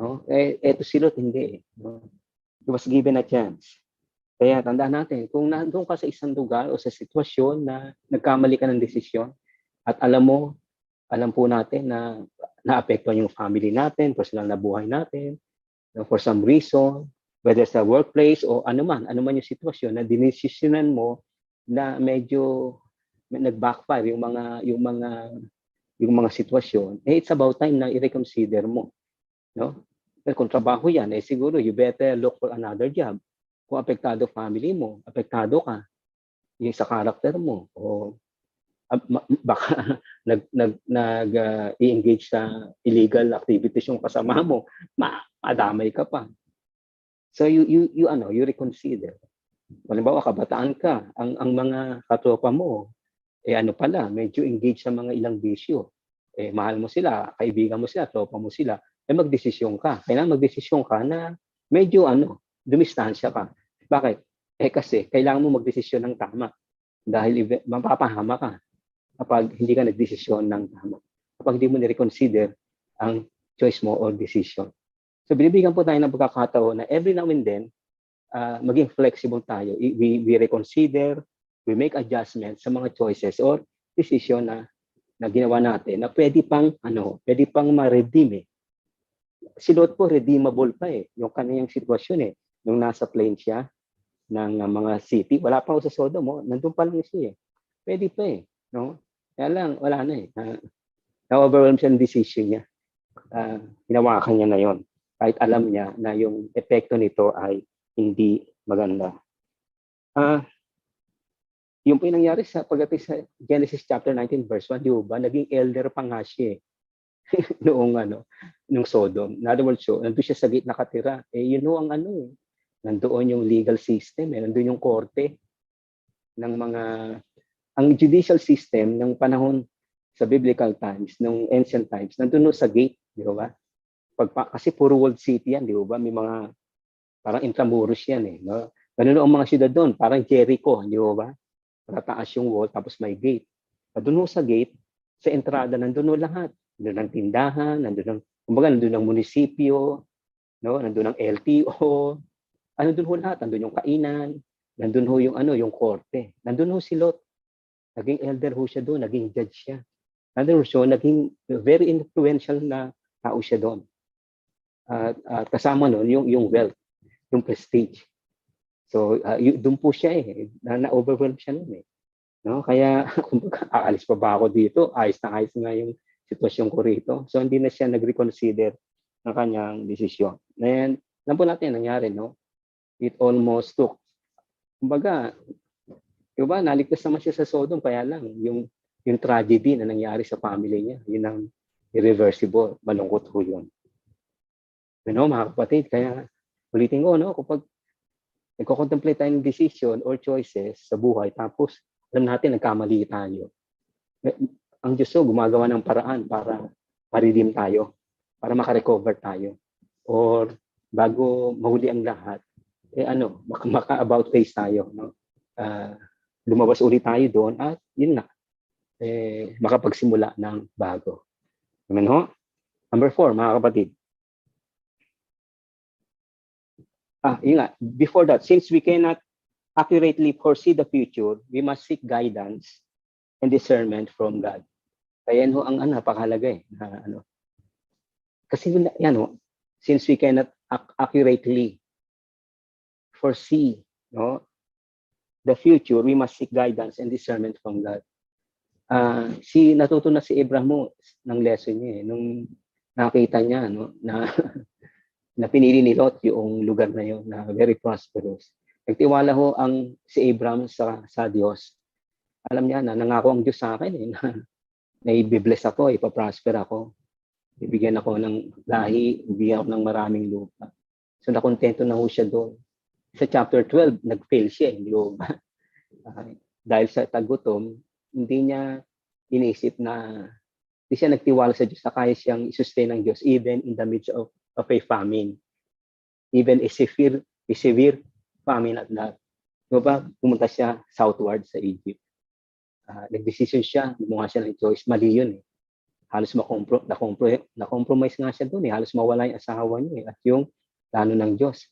No? Eto si Lot hindi. No? He was given a chance. Kaya tandaan natin, kung nandoon ka sa isang lugar o sa sitwasyon na nagkamali ka ng desisyon at alam po natin na naapektuhan yung family natin, personal na buhay natin, for some reason, whether sa workplace o anuman yung sitwasyon na dinesisyonan mo na medyo nag-backfire yung mga sitwasyon, it's about time na i-reconsider mo. No? Pero kung trabaho yan, siguro you better look for another job. Kung apektado family mo, apektado ka, yung sa karakter mo, o baka i-engage sa illegal activities yung kasama mo, madamay ka pa. So you reconsider. Halimbawa, kabataan ka, ang mga katropa mo, medyo engage sa mga ilang bisyo. Mahal mo sila, kaibigan mo sila, tropa mo sila, magdesisyon ka. Kailangan magdesisyon ka na medyo dumistansya ka. Bakit? Kasi kailangan mo magdesisyon ng tama. Dahil mapapahama ka kapag hindi ka nagdesisyon ng tama. Kapag hindi mo na-reconsider ang choice mo or decision. So binibigyan po tayo ng pagkakataon na every now and then, maging flexible tayo. We reconsider, we make adjustments sa mga choices or decision na ginawa natin na pwede pang ma-redeem. Si Lot po, redeemable pa yung kanyang sitwasyon nung nasa plain siya ng mga city, wala pa ako sa Sodom, nandun pa lang siya Pwede pa no? Kaya lang, wala na na-overwhelm siya ng decision niya. Hinawakan niya na yon kahit alam niya na yung epekto nito ay hindi maganda. Yung po yung nangyari pagdating sa Genesis chapter 19 verse 1, di ba? Naging elder pa nga siya nung Sodom. In other words, nandun siya sa gate nakatira. Nandoon yung legal system, nandoon yung korte ng ang judicial system ng panahon sa biblical times, ng ancient times, nandoon sa gate, di ba? Kasi puro walled city yan, di ba? May mga parang intramuros yan no? Ganun ang mga syudad doon, parang Jericho, di ba? Mataas yung wall, tapos may gate. Doon sa gate, sa entrada, nandoon lahat. Nandoon ang tindahan, nandoon ang munisipyo, no? Nandoon ang LTO, ano dun ho lahat, nandun yung kainan, nandun ho yung ano, yung korte. Nandun ho si Lot. Naging elder ho siya doon, naging judge siya. Nandun ho siya, naging very influential na tao siya doon. At kasama nun yung wealth, yung prestige. So, doon po siya na-overwhelm siya noon eh. No? Kaya, kumbaga, aalis pa ba ako dito? Ayos na ayos nga yung sitwasyon ko rito. So, hindi na siya nag-reconsider ng kanyang desisyon. And, alam po natin, nangyari, no? It almost took. Kumbaga, diba, naligtas naman siya sa Sodom, kaya lang, yung tragedy na nangyari sa family niya, yun ang irreversible. Malungkot ho yun. You know, mga kapatid, kaya ulitin ko, no? Kapag nagko-contemplate tayo ng decision or choices sa buhay, tapos alam natin, nagkamali tayo. Ang Diyos gumagawa ng paraan para ma-redeem tayo, para makarecover tayo. Or bago mahuli ang lahat, maka-about face tayo. No? Lumabas ulit tayo doon at yun na, makapagsimula ng bago. Amen ho? Number 4, mga kapatid. Yun nga, before that, since we cannot accurately foresee the future, we must seek guidance and discernment from God. Kaya yan ho ang napakahalaga eh. Kasi yan ho, since we cannot accurately foresee the future, we must seek guidance and discernment from God. Natuto na si Abraham mo ng lesson niya nung nakita niya na pinili ni Lot yung lugar na yun na very prosperous. Nagtiwala ho si Abraham sa Diyos. Alam niya na nangako ang Diyos sa akin na i-bless ako, ipaprosper ako. Ibigyan ako ng lahi, ibigyan ako ng maraming lupa. So nakontento na ho siya doon. Sa chapter 12, nag-fail siya, hindi ba? Dahil sa tagutom, hindi niya iniisip hindi siya nagtiwala sa Diyos na kaya siyang i-sustain ng Diyos even in the midst of a famine. Even a severe famine at that. Diba? Pumunta siya southward sa Egypt. Nag-decision siya, gumawa siya ng choice. Mali yun eh. Halos na-compromise nga siya doon eh. Halos mawala yung asawa niya eh. At yung plano ng Diyos.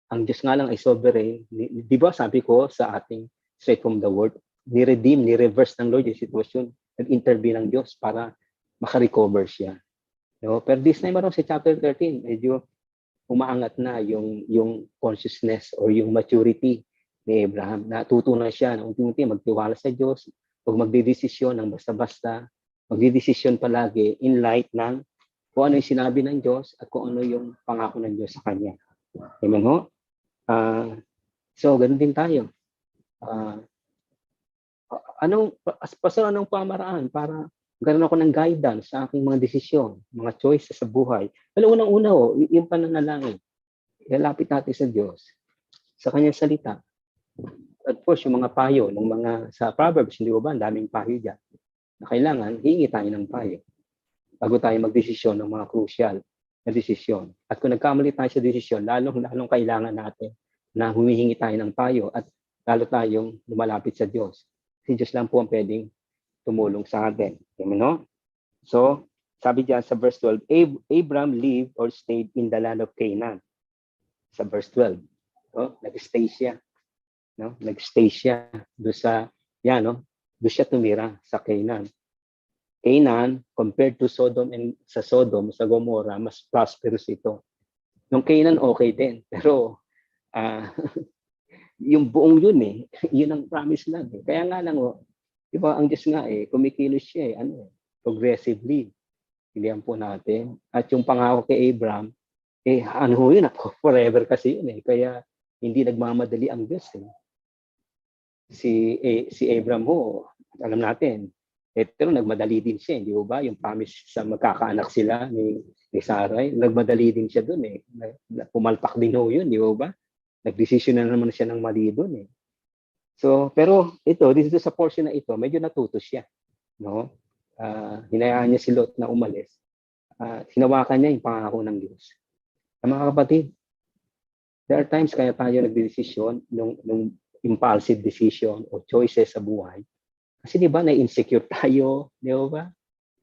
Ang Diyos nga lang ay sovereign. Di ba sabi ko sa ating straight from the word, ni-redeem, ni-reverse ng Lord yung sitwasyon. Nag-intervene ng Diyos para makarecover siya. No? Pero this time around sa chapter 13, medyo umaangat na yung consciousness or yung maturity ni Abraham. Natuto na siya na unti-unti magtiwala sa Diyos, huwag magdidesisyon ng basta-basta, magdidesisyon palagi in light ng kung ano yung sinabi ng Diyos at kung ano yung pangako ng Diyos sa kanya. Amen ho? So, ganun din tayo. Anong pamaraan para magkaroon ako ng guidance sa aking mga desisyon, mga choices sa buhay? Pero unang-una yung pananalangin. Ilalapit natin sa Diyos, sa kanyang salita. At course, yung mga payo, sa Proverbs, hindi ba, ang daming payo dyan. Na kailangan, hihingi tayo ng payo bago tayo magdesisyon ng mga crucial na desisyon. At kung nagkamali tayo sa desisyon, lalong kailangan natin na humihingi tayo ng payo at lalo tayong lumalapit sa Diyos. Si Diyos lang po ang pwedeng tumulong sa atin. Amen, no? So, sabi diyan sa verse 12, Abraham lived or stayed in the land of Canaan. Sa verse 12. Nag-stay siya. No? Nag-stay siya doon siya tumira sa Canaan. Canaan, compared to Sodom sa Gomorrah, mas prosperous ito. Yung Canaan, okay din. Pero, yung buong yun yun ang promise lang. Kaya nga lang, diba, ang Diyos nga kumikilos siya progressively. Pilihan po natin. At yung pangako kay Abraham, yun, forever kasi yun Kaya, hindi nagmamadali ang Diyos Si Abraham alam natin, pero nagmadali din siya, di ba? Yung promise sa magkakaanak sila ni Sarai, nagmadali din siya doon Pumalpak din yun, di ba? Nagdesisyon na naman siya ng mali doon So, pero dito sa portion na ito, medyo natuto siya, no? Hinayaan niya si Lot na umalis. Hinawakan niya yung pangako ng Diyos. Mga kapatid, there are times kaya tayo nagdesisyon nung impulsive decision o choices sa buhay. Kasi di ba, na-insecure tayo, di ba?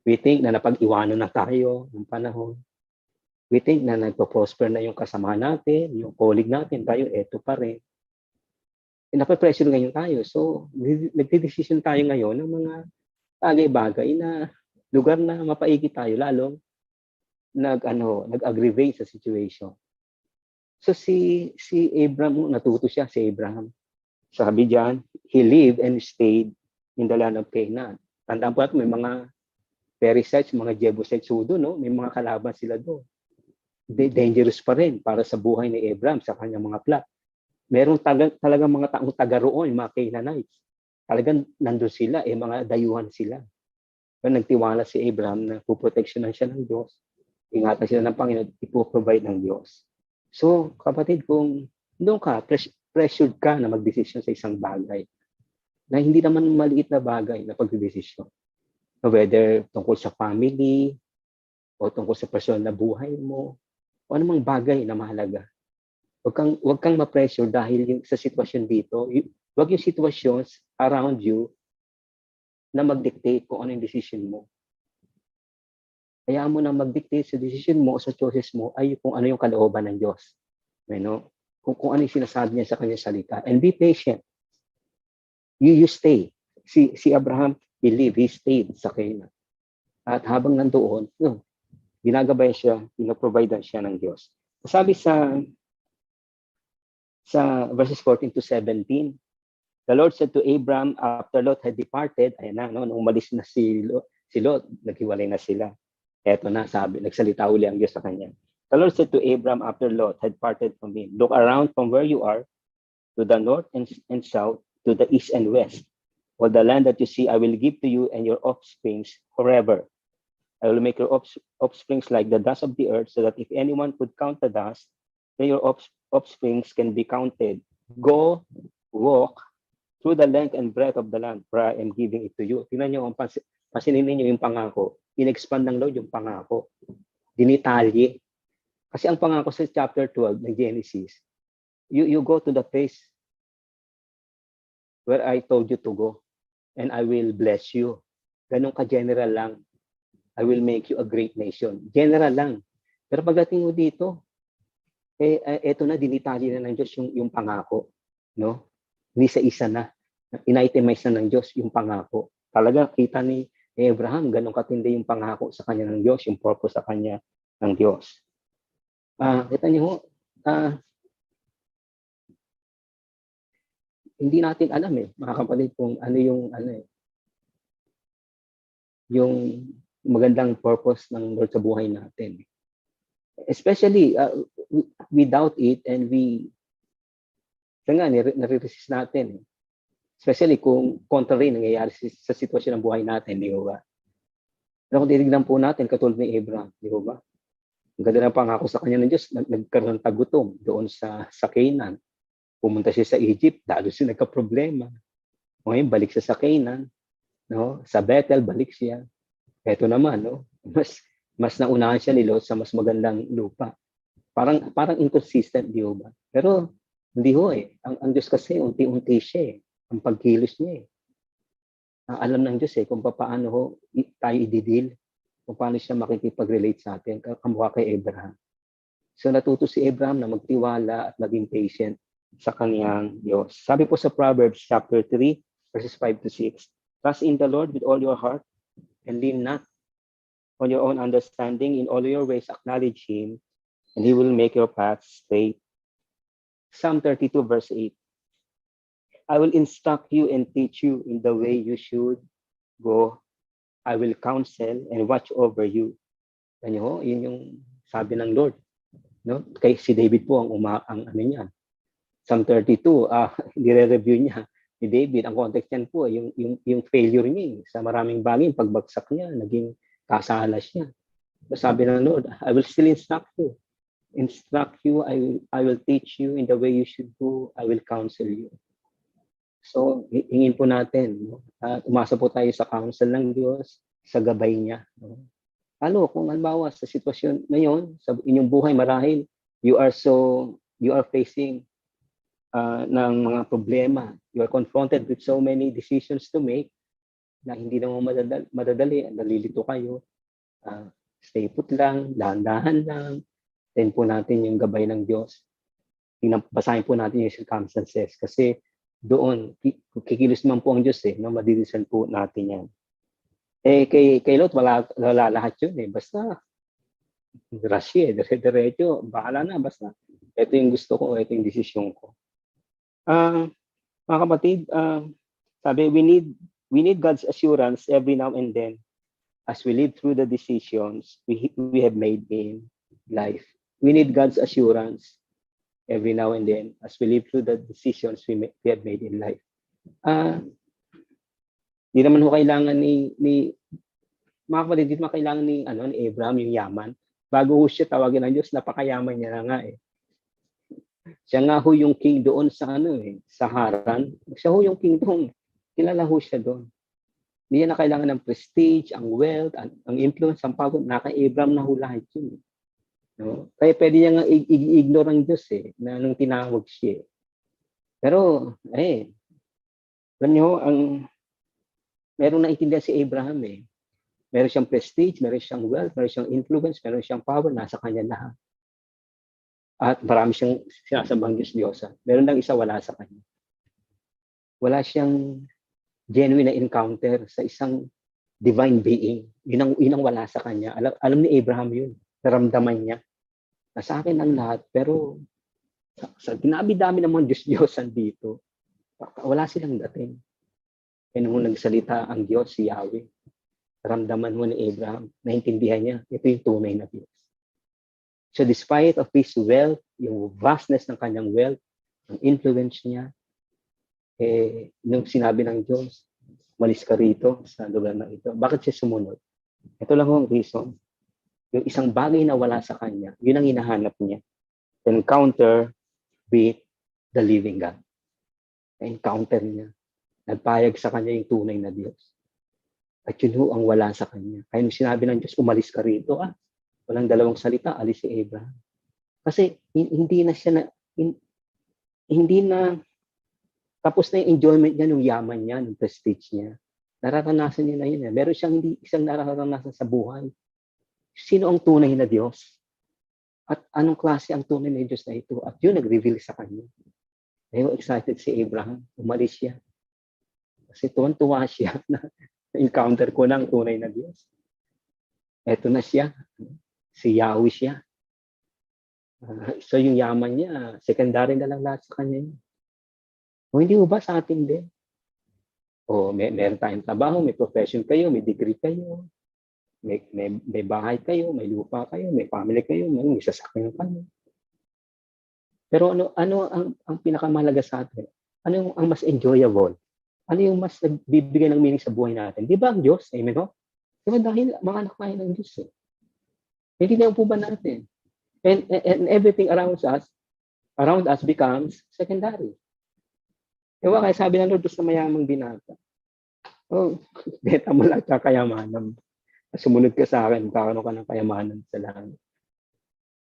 We think na napag-iwanan na tayo ng panahon. We think na nagpo-prosper na yung kasamahan natin, yung colleague natin, tayo eto pa rin. Nape-pressure ngayon tayo. So, nagde-decision tayo ngayon ng mga bagay-bagay na lugar na mapaigi tayo, lalong nag-aggravate sa situation. So si Abraham, natuto siya si Abraham. Sabi diyan, he lived and stayed in the land of Canaan. Tandaan po natin, may mga Perizzites, mga Jebusites doon, no? May mga kalaban sila doon. Dangerous pa rin para sa buhay ni Abraham sa kanyang mga plot. Meron talagang mga taong taga roon, mga Canaanites. Talagang nandun sila, mga dayuhan sila. Pero nagtiwala si Abraham na puproteksyonan siya ng Diyos. Ingatan sila ng Panginoon, ipoprovide ng Diyos. So, kapatid, kung doon ka, pressured ka na magdesisyon sa isang bagay, na hindi naman maliit na bagay na pagdesisyon. Whether tungkol sa family, o tungkol sa personal na buhay mo, o anumang bagay na mahalaga. Huwag kang ma-pressure dahil sa sitwasyon dito. Huwag yung situations around you na mag-dictate kung ano yung decision mo. Hayaan mo na mag-dictate sa decision mo o sa choices mo ay kung ano yung kalooban ng Diyos. Kung ano yung sinasabi niya sa kanyang salita. And be patient. You stay. Si Abraham, he lived, he stayed sa Canaan. At habang nandoon, ginagabay siya, pinoprovidean siya ng Diyos. Sabi sa verses 14 to 17, the Lord said to Abraham after Lot had departed, ayan na, nung umalis na si Lot, naghiwalay na sila. Eto na, sabi, nagsalita uli ang Diyos sa kanya. The Lord said to Abraham after Lot had parted from him, look around from where you are, to the north and south, to the east and west. All the land that you see, I will give to you and your offsprings forever. I will make your offsprings like the dust of the earth, so that if anyone could count the dust, then your offsprings can be counted. Go, walk through the length and breadth of the land, for I am giving it to you. Tingnan niyo, pasinin niyo yung pangako. In-expand ng Lord yung pangako. Dinitalye. Kasi ang pangako sa chapter 12 ng Genesis, you go to the place where I told you to go, and I will bless you. Ganun ka-general lang. I will make you a great nation. General lang. Pero pagdating mo dito, eto na, dinitalye na ng Diyos yung pangako. No? Hindi sa isa na. In-itemize na ng Diyos yung pangako. Talaga, kita ni Abraham, ganun katindi yung pangako sa kanya ng Diyos, yung purpose sa kanya ng Diyos. Kita niyo, hindi natin alam mga kapatid, kung ano yung magandang purpose ng Lord sa buhay natin. Especially, we doubt it and nare-resist natin. Especially kung contrary nangyayari sa sitwasyon ng buhay natin, di ba? Pero kung tinignan po natin, katulad ni Abraham, di ba? Ang ganda ng pangako sa kanya ng Diyos, nagkaroon ng tagutom doon sa Canaan. Pumunta siya sa Egypt, lalo siya nagka-problema. Ngayon, balik siya sa Canaan. No? Sa Bethel, balik siya. Ito naman, no? Mas naunahan siya ni Lot sa mas magandang lupa. Parang inconsistent, di ba? Pero hindi ho Ang Diyos kasi, unti-unti siya ang pagkilos niya alam ng Diyos kung paano tayo i-deal, kung paano siya makikipag-relate sa atin, kamukha kay Abraham. So natuto si Abraham na magtiwala at maging patient sa kaniyang Diyos. Sabi po sa Proverbs chapter 3, verses 5 to 6, trust in the Lord with all your heart and lean not on your own understanding. In all your ways acknowledge Him, and He will make your paths straight. Psalm 32, verse 8, I will instruct you and teach you in the way you should go. I will counsel and watch over you. Yun yung sabi ng Lord. No? Kay si David po ang ano niya. Psalm 32, nire-review niya ni David. Ang context niyan po, yung failure niya sa maraming bagay, pagbagsak niya, naging kasalas niya. So sabi ng Lord, I will still instruct you. I will teach you in the way you should go. I will counsel you. So, hingin po natin, umasa po tayo sa counsel ng Diyos, sa gabay niya. Lalo, kung halimbawa sa sitwasyon ngayon, sa inyong buhay marahil, you are facing ng mga problema. You are confronted with so many decisions to make na hindi naman madadali, nalilito kayo. Stay put lang, dahan-dahan lang, Then po natin yung gabay ng Diyos. Basahin po natin yung circumstances. Kasi doon, kikilos man po ang Diyos no? Madidiscern po natin yan. Kay Lot, wala lahat yun Basta, rush dire-diretso, bahala na, basta. Ito yung gusto ko, ito yung desisyon ko. Mga kapatid, sabi, we need God's assurance every now and then as we live through the decisions we have made in life. We need God's assurance every now and then as we live through the decisions we have made in life. Di naman ho kailangan ni mga kapatid, di naman kailangan ni Abraham yung yaman. Bago ho siya tawagin ng Diyos, napakayaman niya na nga Siya nga ho yung king doon sa sa Haran. Siya ho yung king doon. Kilala ho siya doon. Hindi niya na kailangan ng prestige, ang wealth, ang influence, ang power. Naka-Abraham na ho lahat yun. No? Kaya pwede niya nga i-ignore ang Diyos na nung tinawag siya. Pero, alam niyo, meron na intindihan si Abraham Meron siyang prestige, meron siyang wealth, meron siyang influence, meron siyang power, nasa kanya lahat. At marami siyang sinasambang Diyos-Diyosa. Meron lang isa wala sa kanya. Wala siyang genuine na encounter sa isang divine being. Yun ang wala sa kanya. Alam ni Abraham yun. Naramdaman niya. Nasa akin ang lahat, pero sa dinabi-dami ng mga Diyos-Diyosan dito, wala silang dating. Kaya nung nagsalita ang Diyos, si Yahweh, ramdaman mo ni Abraham, naintindihan niya, ito yung tunay na Diyos. So despite of his wealth, yung vastness ng kanyang wealth, ang influence niya, nung sinabi ng Diyos, malis ka rito sa lugar na ito. Bakit siya sumunod? Ito lang ang reason. Yung isang bagay na wala sa kanya, yun ang hinahanap niya. Encounter with the living God. Encounter niya. Nagpayag sa kanya yung tunay na Diyos. At yun ang wala sa kanya. Kaya nung sinabi ng Diyos, umalis ka rito, walang dalawang salita, alis si Abraham. Kasi hindi na, tapos na yung enjoyment niya, nung yaman niya, nung prestige niya. Nararanasan niya na yun. Meron siyang isang nararanasan sa buhay. Sino ang tunay na Diyos? At anong klase ang tunay na Diyos na ito? At yun nag-reveal sa kanya. Kaya excited si Abraham, umalis siya. Kasi tuwan-tuwa siya na encounter ko ng tunay na Diyos. Eto na siya. Si Yahweh siya. So yung yaman niya, secondary na lang lahat sa kanya. O hindi ba sa atin din? O meron tayong trabaho, may profession kayo, may degree kayo, may bahay kayo, may lupa kayo, may family kayo, may sasakyan kayo. Pero ano ang pinakamahalaga sa atin? Ano ang mas enjoyable? Ano yung mas nagbibigay ng meaning sa buhay natin? Di ba ang Diyos? Amen ho? Diba dahil mga anak tayo ng Diyos Hindi na po ba natin? And everything around us becomes secondary. Diba kaya sabi ng Lord, na mayamang binata. Beta mo lang sa kayamanan. Sumunod ka sa akin, magkakaroon ka ng kayamanan sa langit.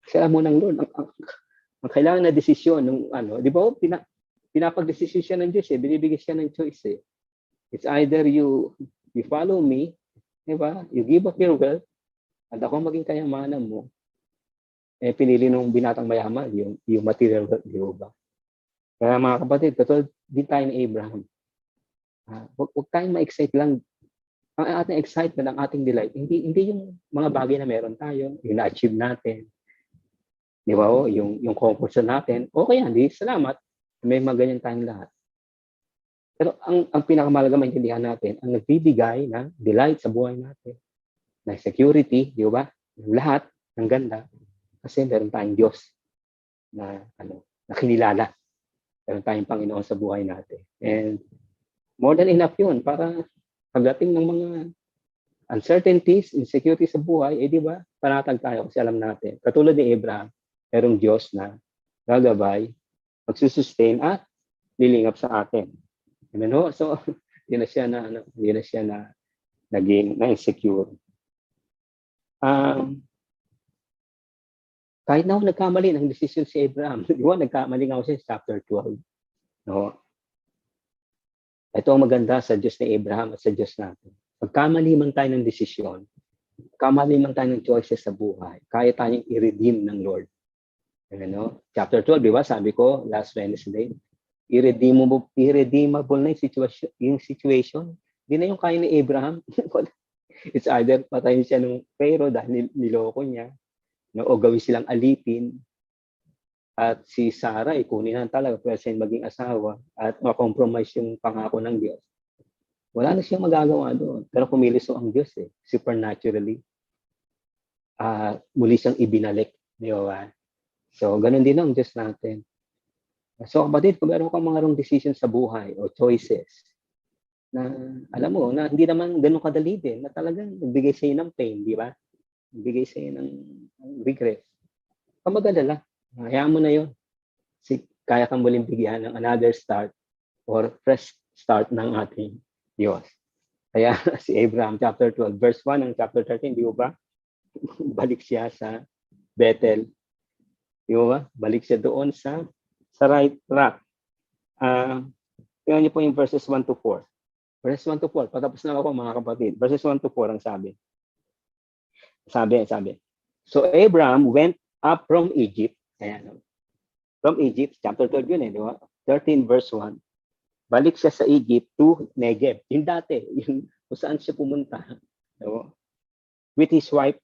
Kasi alam mo ng Lord, ang kailangan na desisyon, di ba pinapag-desisyon siya ng Diyos binibigay siya ng choice It's either you follow me, di ba? You give up your wealth, at ako maging kayamanan mo. Pinili nung binatang mayaman, yung material wealth, di ba? Kaya mga kapatid, katulad din tayo ni Abraham. Huwag tayong ma-excite lang. Ang ating excitement, ang ating delight, hindi yung mga bagay na meron tayo, yung na-achieve natin. Di ba? Yung comfort natin. Okay yan, salamat. May mga ganyan tayong lahat. Pero ang pinakamahalaga maintindihan natin, ang nagbibigay ng delight sa buhay natin, na security, di ba? Lahat ng ganda. Kasi meron tayong Diyos na kinilala. Meron tayong Panginoon sa buhay natin. And more than enough yun para pagdating ng mga uncertainties, insecurity sa buhay, di ba? Panatag tayo kasi alam natin. Katulad ni Abraham, merong Diyos na gagabay, magsusustain at lilingap sa atin. Amen ho? So, hindi na siya na naging na-insecure. Kahit na nagkamali ng decision si Abraham, di ba? Nagkamali nga ako sa chapter 12. No? Ito ang maganda sa Diyos ni Abraham at sa Diyos natin. Pagkamali man tayo ng desisyon, kamali man tayo ng choices sa buhay, kaya tayong i-redeem ng Lord. Ano? Chapter 12, di ba? Sabi ko last Wednesday, irredeemable na yung situation. Hindi na yung kaya ni Abraham. It's either patayin siya ng Pharaoh dahil niloko niya, no, o gawin silang alipin, at si Sarah, kunin na talaga, pwede siya maging asawa, at makompromise yung pangako ng Diyos. Wala na siyang magagawa doon. Pero kumilos ang Diyos supernaturally. Muli siyang ibinalik. Di ba? So, ganun din ang Diyos natin. So, kapatid, kung meron kang mga wrong decisions sa buhay o choices, na alam mo, na hindi naman ganun kadali din, na talagang nagbigay sa'yo ng pain, di ba? Nagbigay sa'yo ng regret. Pamagalala. Hayaan mo na yun. Kaya kang muling bigyan ng another start or fresh start ng ating Diyos. Kaya si Abraham, chapter 12, verse 1 ng chapter 13, di ba? Balik siya sa Bethel. Di ba? Balik siya doon sa right track. Tingnan niyo po yung verses 1 to 4. Verses 1 to 4. Patapos na ako mga kapatid. Verses 1 to 4 ang sabi. Sabi. So Abraham went up from Egypt. Ayan. From Egypt, chapter 12 yun di ba? 13 verse 1. Balik siya sa Egypt to Negev. Yung dati, yung kung saan siya pumunta. Diba? With his wife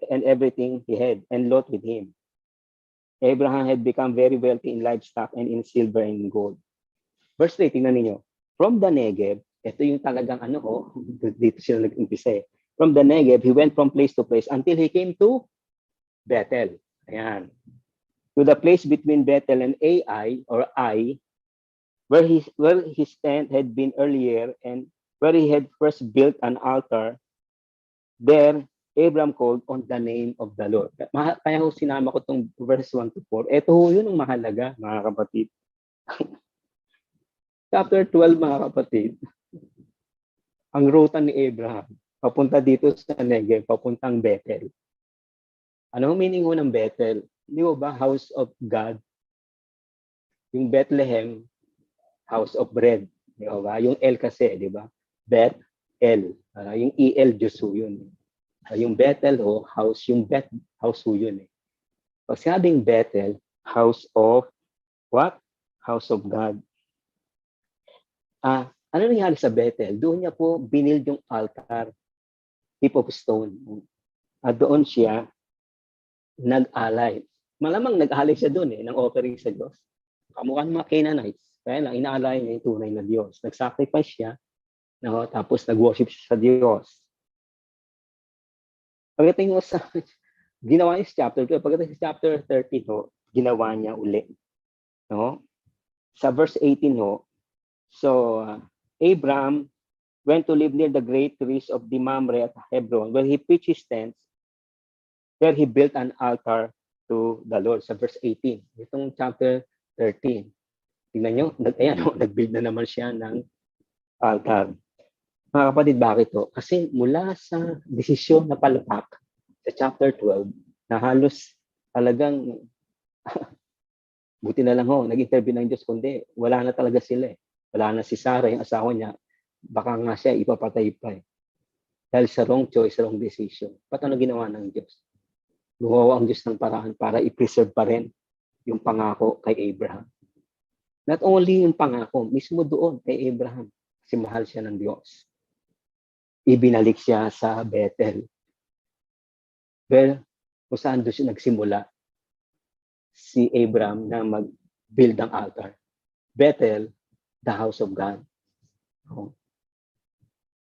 and everything he had, and Lot with him. Abraham had become very wealthy in livestock and in silver and gold. Verse 3, tingnan ninyo. From the Negev, ito yung talagang dito sila nag-umpisa. From the Negev, he went from place to place until he came to Bethel. Ayan. To the place between Bethel and Ai, or Ai, where his tent had been earlier and where he had first built an altar. There, Abraham called on the name of the Lord. Kaya sinama ko itong verse 1 to 4. Ito yun ang mahalaga, mga kapatid. Chapter 12, mga kapatid. Ang ruta ni Abraham, papunta dito sa Negev, papuntang Bethel. Ano ang meaning ng Bethel? Di ba house of God? Yung Bethlehem, house of bread. Di ba? Yung L kasi, di ba? Beth-El. Yung E-L, Diyos yun. Yung Bethel house, yung Beth, house yun. Pag sinabing Bethel, house of what? House of God. Ano nangyari sa Bethel? Doon niya po binild yung altar, heap of stone. At doon siya nag-alay. Malamang nag-alay siya doon ng offering sa Diyos. Kamukha ng mga Canaanites. Kaya lang, inaalay niya yung tunay na Diyos. Nag-sacrifice siya, tapos nag-worship siya sa Diyos. Pagdating mo sa ginawa niya sa chapter 2, pagdating sa chapter 30, ginawa niya uli. Sa verse 18, so Abraham went to live near the great trees of the Mamre at Hebron, where he pitched his tents, where he built an altar to the Lord. Sa verse 18, itong chapter 13. Tingnan nyo, nag-build na naman siya ng altar. Mga kapatid, bakit to? Kasi mula sa desisyon na palapak sa chapter 12, na halos talagang buti na lang nag-intervene ng Diyos, kundi wala na talaga sila. Wala na si Sarah, yung asawa niya, baka nga siya ipapatay pa. Dahil sa wrong choice, wrong decision. Ba't ano ginawa ng Diyos? Gumawa ang Diyos ng paraan para i-preserve pa rin yung pangako kay Abraham. Not only yung pangako, mismo doon kay Abraham, kasi mahal siya ng Diyos. Ibinalik siya sa Bethel. Well, kung saan doon siya nagsimula si Abraham na mag-build ng altar. Bethel, the house of God.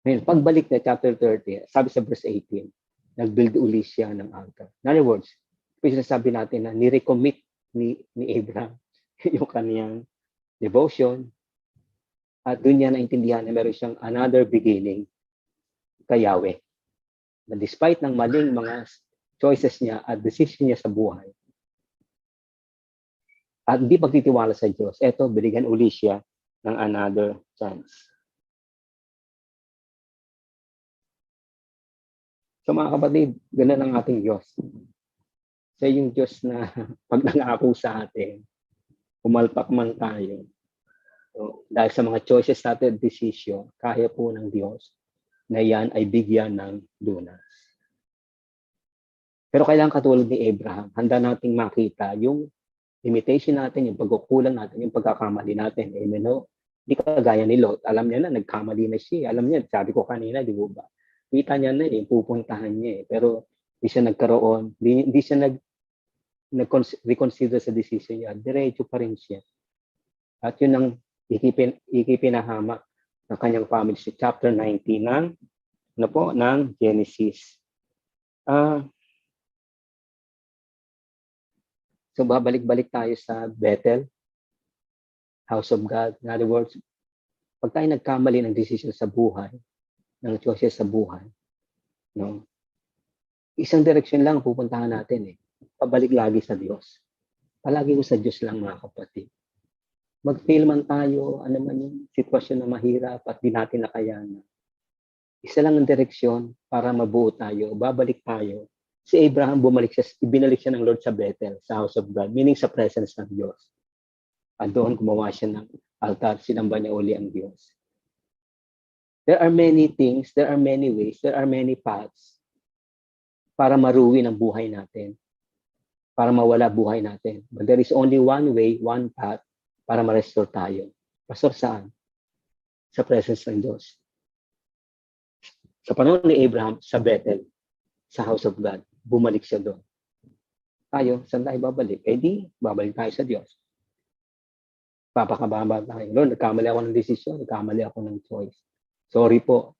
Ngayon, pagbalik na chapter 30, sabi sa verse 18, nag-build uli siya ng altar. In other words, sinasabi natin na ni-recommit ni Abraham yung kaniyang devotion, at doon niya naintindihan na meron siyang another beginning kay Yahweh. Na despite ng maling mga choices niya at decision niya sa buhay, at hindi pagtitiwala sa Diyos, eto, binigyan uli siya ng another chance. So mga kapatid, ganun ang ating Diyos. Siya yung Diyos na pag nangako sa atin, pumalpak man tayo. So, dahil sa mga choices natin, decision, kaya po ng Diyos na yan ay bigyan ng lunas. Pero kailangan katulad ni Abraham, handa nating makita yung limitation natin, yung pagkukulang natin, yung pagkakamali natin. Amen ho? Hindi kagaya ni Lot. Alam niya na, nagkamali na siya. Alam niya, sabi ko kanina, di ba? Kita niya na pupuntahan niya Pero hindi siya nagkaroon, hindi siya reconsider sa decision niya. Diretso pa rin siya. At yun ang ikipinahamak ng kanyang family sa chapter 19 ng Genesis. So babalik-balik tayo sa Bethel, house of God. In other words, pag tayo nagkamali ng decision sa buhay, ng choices sa buhay, no? Isang direksyon lang pupuntahan natin Pabalik lagi sa Diyos. Palagi ko sa Diyos lang, mga kapatid. Mag-fail man tayo, ano man yung sitwasyon na mahirap at di natin nakayanan. Isa lang ang direksyon para mabuo tayo, babalik tayo. Si Abraham ibinalik siya ng Lord sa Bethel, sa house of God, meaning sa presence ng Diyos. At doon gumawa siya ng altar, sinamba niya uli ang Diyos. There are many things, there are many ways, there are many paths para maruwi ang buhay natin, para mawala buhay natin. But there is only one way, one path para ma-restore tayo. Pastor, saan? Sa presence ng Diyos. Sa panahon ni Abraham, sa Bethel, sa house of God, bumalik siya doon. Tayo, saan tayo babalik? Di, babalik tayo sa Diyos. Papakababa tayo. Lord, nagkamali ako ng desisyon, nagkamali ako ng choice. Sorry po.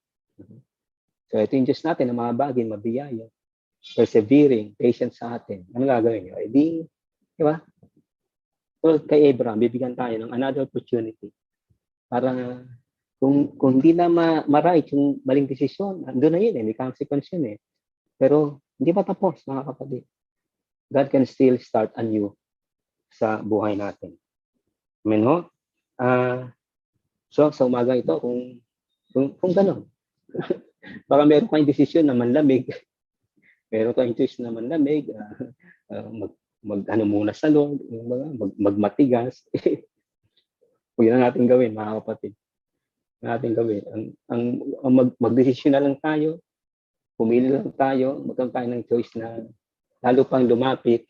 So ito yung Diyos natin, na mabagin, mabiyaya, persevering, patient sa atin. Ano gagawin niyo? Di ba? So kay Abraham, bibigyan tayo ng another opportunity para kung hindi na ma-right yung maling desisyon, doon na yun may consequence yun Pero hindi pa tapos, mga kapatid. God can still start anew sa buhay natin. Amen ho? So sa umaga ito, kung gano'n, baka meron kayong desisyon na manlamig, meron kayong choice na manlamig, mag-ano muna sa Lord, magmatigas. Huwag na natin gawin, mga kapatid. Natin gawin. Magdesisyon na lang tayo, pumili lang tayo, magkaroon tayo ng choice na lalo pang lumapit,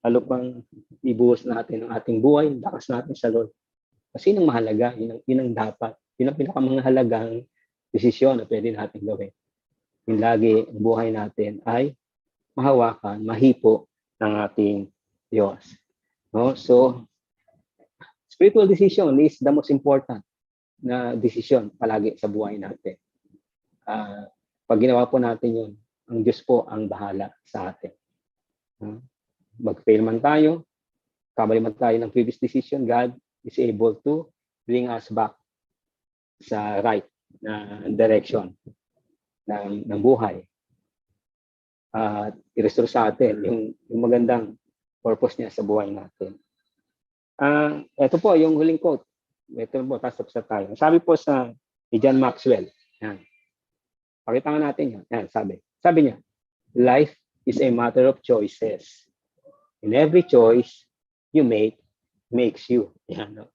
lalo pang ibuhos natin ang ating buhay, lakas natin sa Lord. Kasi yun ang mahalaga, yun ang dapat. Yun ang pinakamahalagang desisyon na pwede natin gawin. Yung lagi ang buhay natin ay mahawakan, mahipo ng ating Diyos. No? So, spiritual decision is the most important na desisyon palagi sa buhay natin. Pag ginawa po natin yun, ang Diyos po ang bahala sa atin. Mag-fail man tayo, kamali man tayo ng previous decision, God is able to bring us back sa right na direction ng buhay. I-restore sa atin yung magandang purpose niya sa buhay natin. Ito po yung huling quote. Ito po, tapos sa tayo. Sabi po ni John Maxwell, yan. Pakita nga natin yan. Yan, sabi niya, life is a matter of choices. And every choice you make makes you. Yan, no?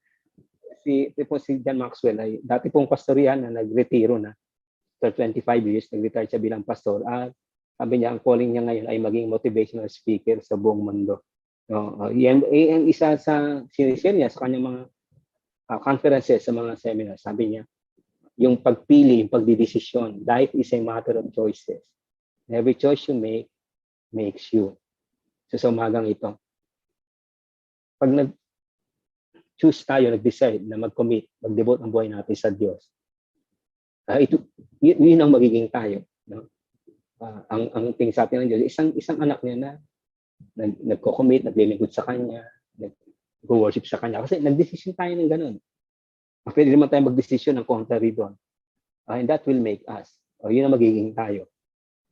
Si John Maxwell ay dati pong pastorian na nagretiro na. After 25 years, nag-retire siya bilang pastor. At sabi niya, ang calling niya ngayon ay maging motivational speaker sa buong mundo. Yan isa sa sinishare niya sa kanyang mga conferences, sa mga seminars. Sabi niya, yung pagpili, yung pagdidesisyon, life is a matter of choices. Every choice you make, makes you. So sa umagang ito, pag nag-choose tayo, nag-decide na mag-commit, mag-devote ang buhay natin sa Diyos, yun ang magiging tayo. No? Ang tingin sa atin ng Diyos, isang anak niya na nagko-commit, naglilingkod sa Kanya, nag-worship sa Kanya. Kasi nag-decision tayo ng ganun. Pwede naman tayo mag-decision ng contrary doon. And that will make us. Yun ang magiging tayo.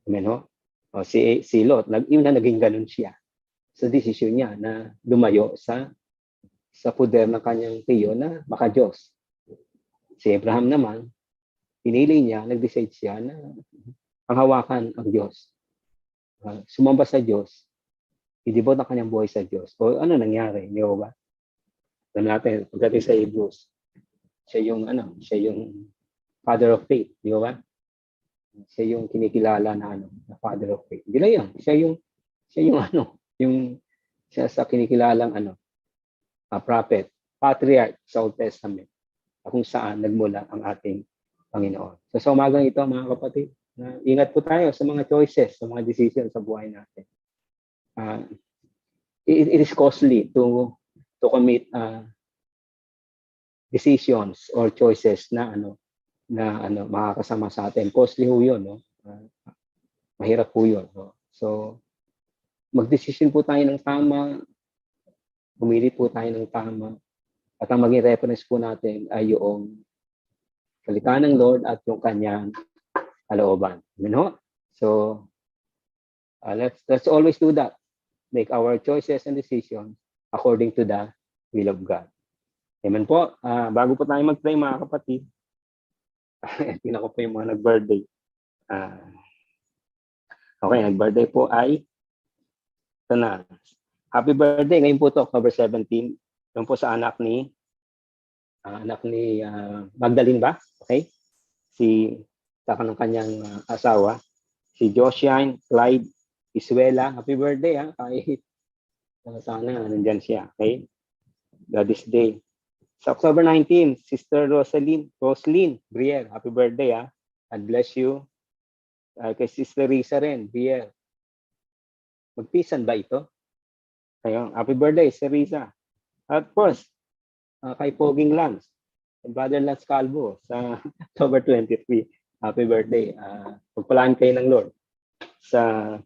Amen ho? Si Lot, yun na naging ganun siya. Sa decision niya na lumayo sa poder ng kanyang tiyo na maka-Diyos. Si Abraham naman, pinili niya, nag-decide siya na panghawakan ang Diyos. Sumamba sa Diyos, i-devote ang kanyang buhay sa Diyos. O ano nangyari? Di ba? Alam natin, pagdating sa Hebrews, siya yung father of faith. Di ba? Siya yung kinikilala na father of faith. Hindi lang yan. Siya yung siya sa kinikilalang prophet, patriarch sa Old Testament, kung saan nagmula ang ating Panginoon. So sa umagang ito, mga kapatid, ingat po tayo sa mga choices, sa mga decisions sa buhay natin. It is costly to commit decisions or choices na makakasama sa atin. Costly ho 'yun, no? Mahirap po 'yun, no? So magdesisyon po tayo ng tama, pumili po tayo ng tama, at ang maging reference po natin ay yung salita ng Lord at yung kanyang kalooban. Amen ho? So let's always do that. Make our choices and decisions according to the will of God. Amen po. Bago po tayo mag-pray, mga kapatid, tingnan ko po yung mga nag-birthday. Okay, nag-birthday po ay ito na. Happy birthday. Ngayon po ito, October 17. Yung po sa anak ni Magdalene ba? Okay? Saka ng kanyang asawa, si Josiane Clyde Isuela. Happy birthday, ha? Kahit sana nandyan siya. Okay? God is day. Sa October 19, Sister Roslyn Brier. Happy birthday, ha? God bless you. Kay Sister Risa rin, Brier. Magpisan ba ito? Kaya, happy birthday, Sister Risa. At of course, kay Poging Lance, Brother Lance Calvo, sa October 23. Happy birthday. Pagpalaan kayo ng Lord sa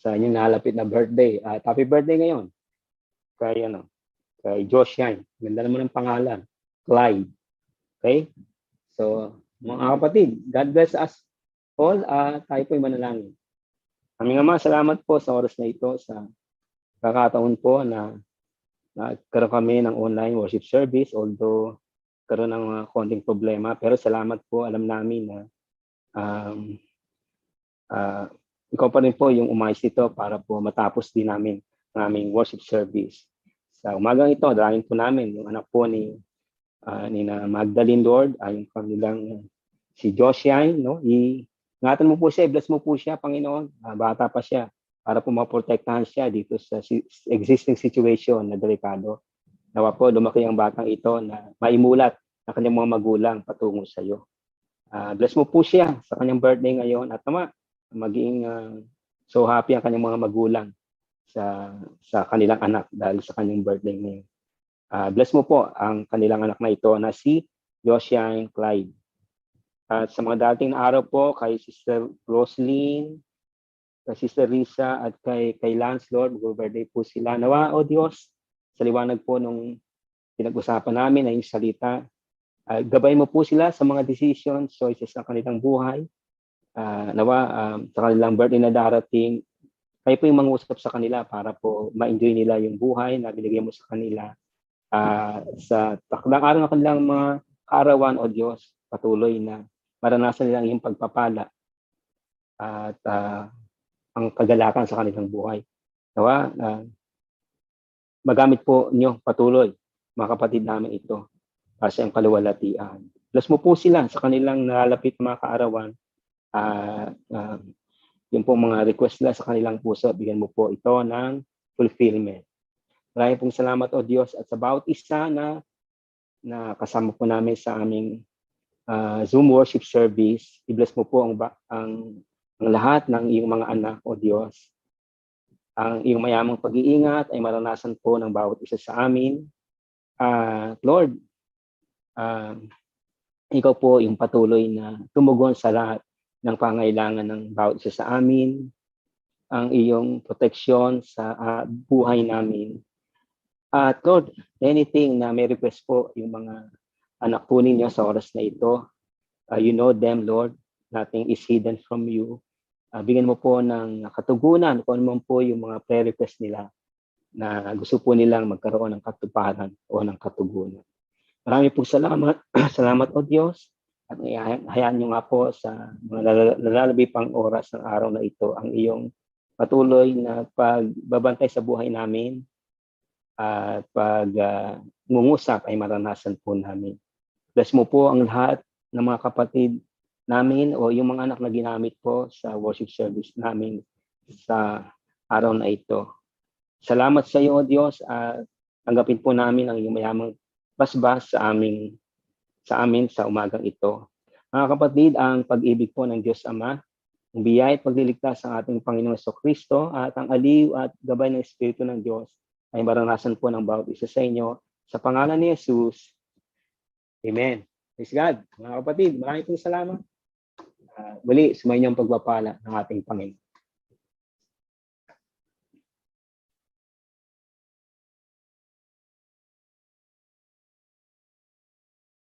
inyong nalapit na birthday. At happy birthday ngayon kay Josiane. Ganda naman ng pangalan. Clyde. Okay? So, mga kapatid, God bless us all. Tayo po yung manalangin. Aming Ama, salamat po sa oras na ito, sa kakataon po na nagkaroon kami ng online worship service, although karoon ng mga konting problema. Pero salamat po, alam namin na ikaw pa rin po yung umayos dito para po matapos din namin ang aming worship service. Sa umagang ito, dahil po namin yung anak po ni Magdalene, Lord, ay yung kanilang si Josiane, no? Ingatan mo po siya, bless mo po siya, Panginoon. Bata pa siya para po maprotektahan siya dito sa existing situation na delikado. Nawa po, lumaki ang batang ito na maimulat ng kanyang mga magulang patungo sa iyo. Bless mo po siya sa kanyang birthday ngayon at maging so happy ang kanyang mga magulang sa kanilang anak dahil sa kanyang birthday ngayon. Bless mo po ang kanilang anak na ito na si Josiane Clyde. At sa mga dating na araw po, kay Sister Roslyn, kay Sister Risa, at kay Lance, Lord, mag-birthday po sila. Nawa, O Diyos, sa liwanag po nung pinag-usapan namin na yung salita, gabay mo po sila sa mga decisions, choices ng kanilang buhay. Sa kanilang birthday na darating, kayo po yung mangusap sa kanila para po ma-enjoy nila yung buhay na binigay mo sa kanila. Sa takdang araw ng kanilang mga kaarawan, O Diyos, patuloy na maranasan nilang yung pagpapala at ang kagalakan sa kanilang buhay. Nawa, magamit po niyo patuloy, mga kapatid namin ito, para sa iyong kaluwalhatian. Bless mo po sila sa kanilang nalalapit na mga kaarawan. Yung po mga request nila sa kanilang puso, bigyan mo po ito ng fulfillment. Maraming pong salamat, O Diyos, at sa bawat isa na kasama po namin sa aming Zoom worship service. I-bless mo po ang lahat ng iyong mga anak, O Diyos. Ang iyong mayamang pag-iingat ay maranasan po ng bawat isa sa amin. Lord, ikaw po yung patuloy na tumugon sa lahat ng pangailangan ng bawat isa sa amin. Ang iyong proteksyon sa buhay namin. At Lord, anything na may request po yung mga anak po ninyo sa oras na ito, you know them, Lord. Nothing is hidden from you. Bigyan mo po ng katugunan kung ano po yung mga prayer request nila na gusto po nilang magkaroon ng katuparan o ng katugunan. Marami po salamat. Salamat, O Diyos. At hayaan nyo nga po sa mga lalalabi pang oras ng araw na ito ang iyong patuloy na pagbabantay sa buhay namin at pag-ngungusap ay maranasan po namin. Bless mo po ang lahat ng mga kapatid namin o yung mga anak na ginamit po sa worship service namin sa araw na ito. Salamat sa iyo, O Diyos, at tanggapin po namin ang iyong mayamang basbas sa amin sa umagang ito. Mga kapatid, ang pag-ibig po ng Diyos Ama, ang biyaya at pagliligtas ng ating Panginoong Kristo at ang aliw at gabay ng Espiritu ng Diyos ay maranasan po ng bawat isa sa inyo. Sa pangalan ni Jesus, Amen. Praise God. Mga kapatid, maraming pong salamat. Muli, sumayin niyo ang pagpapala ng ating Panginoon.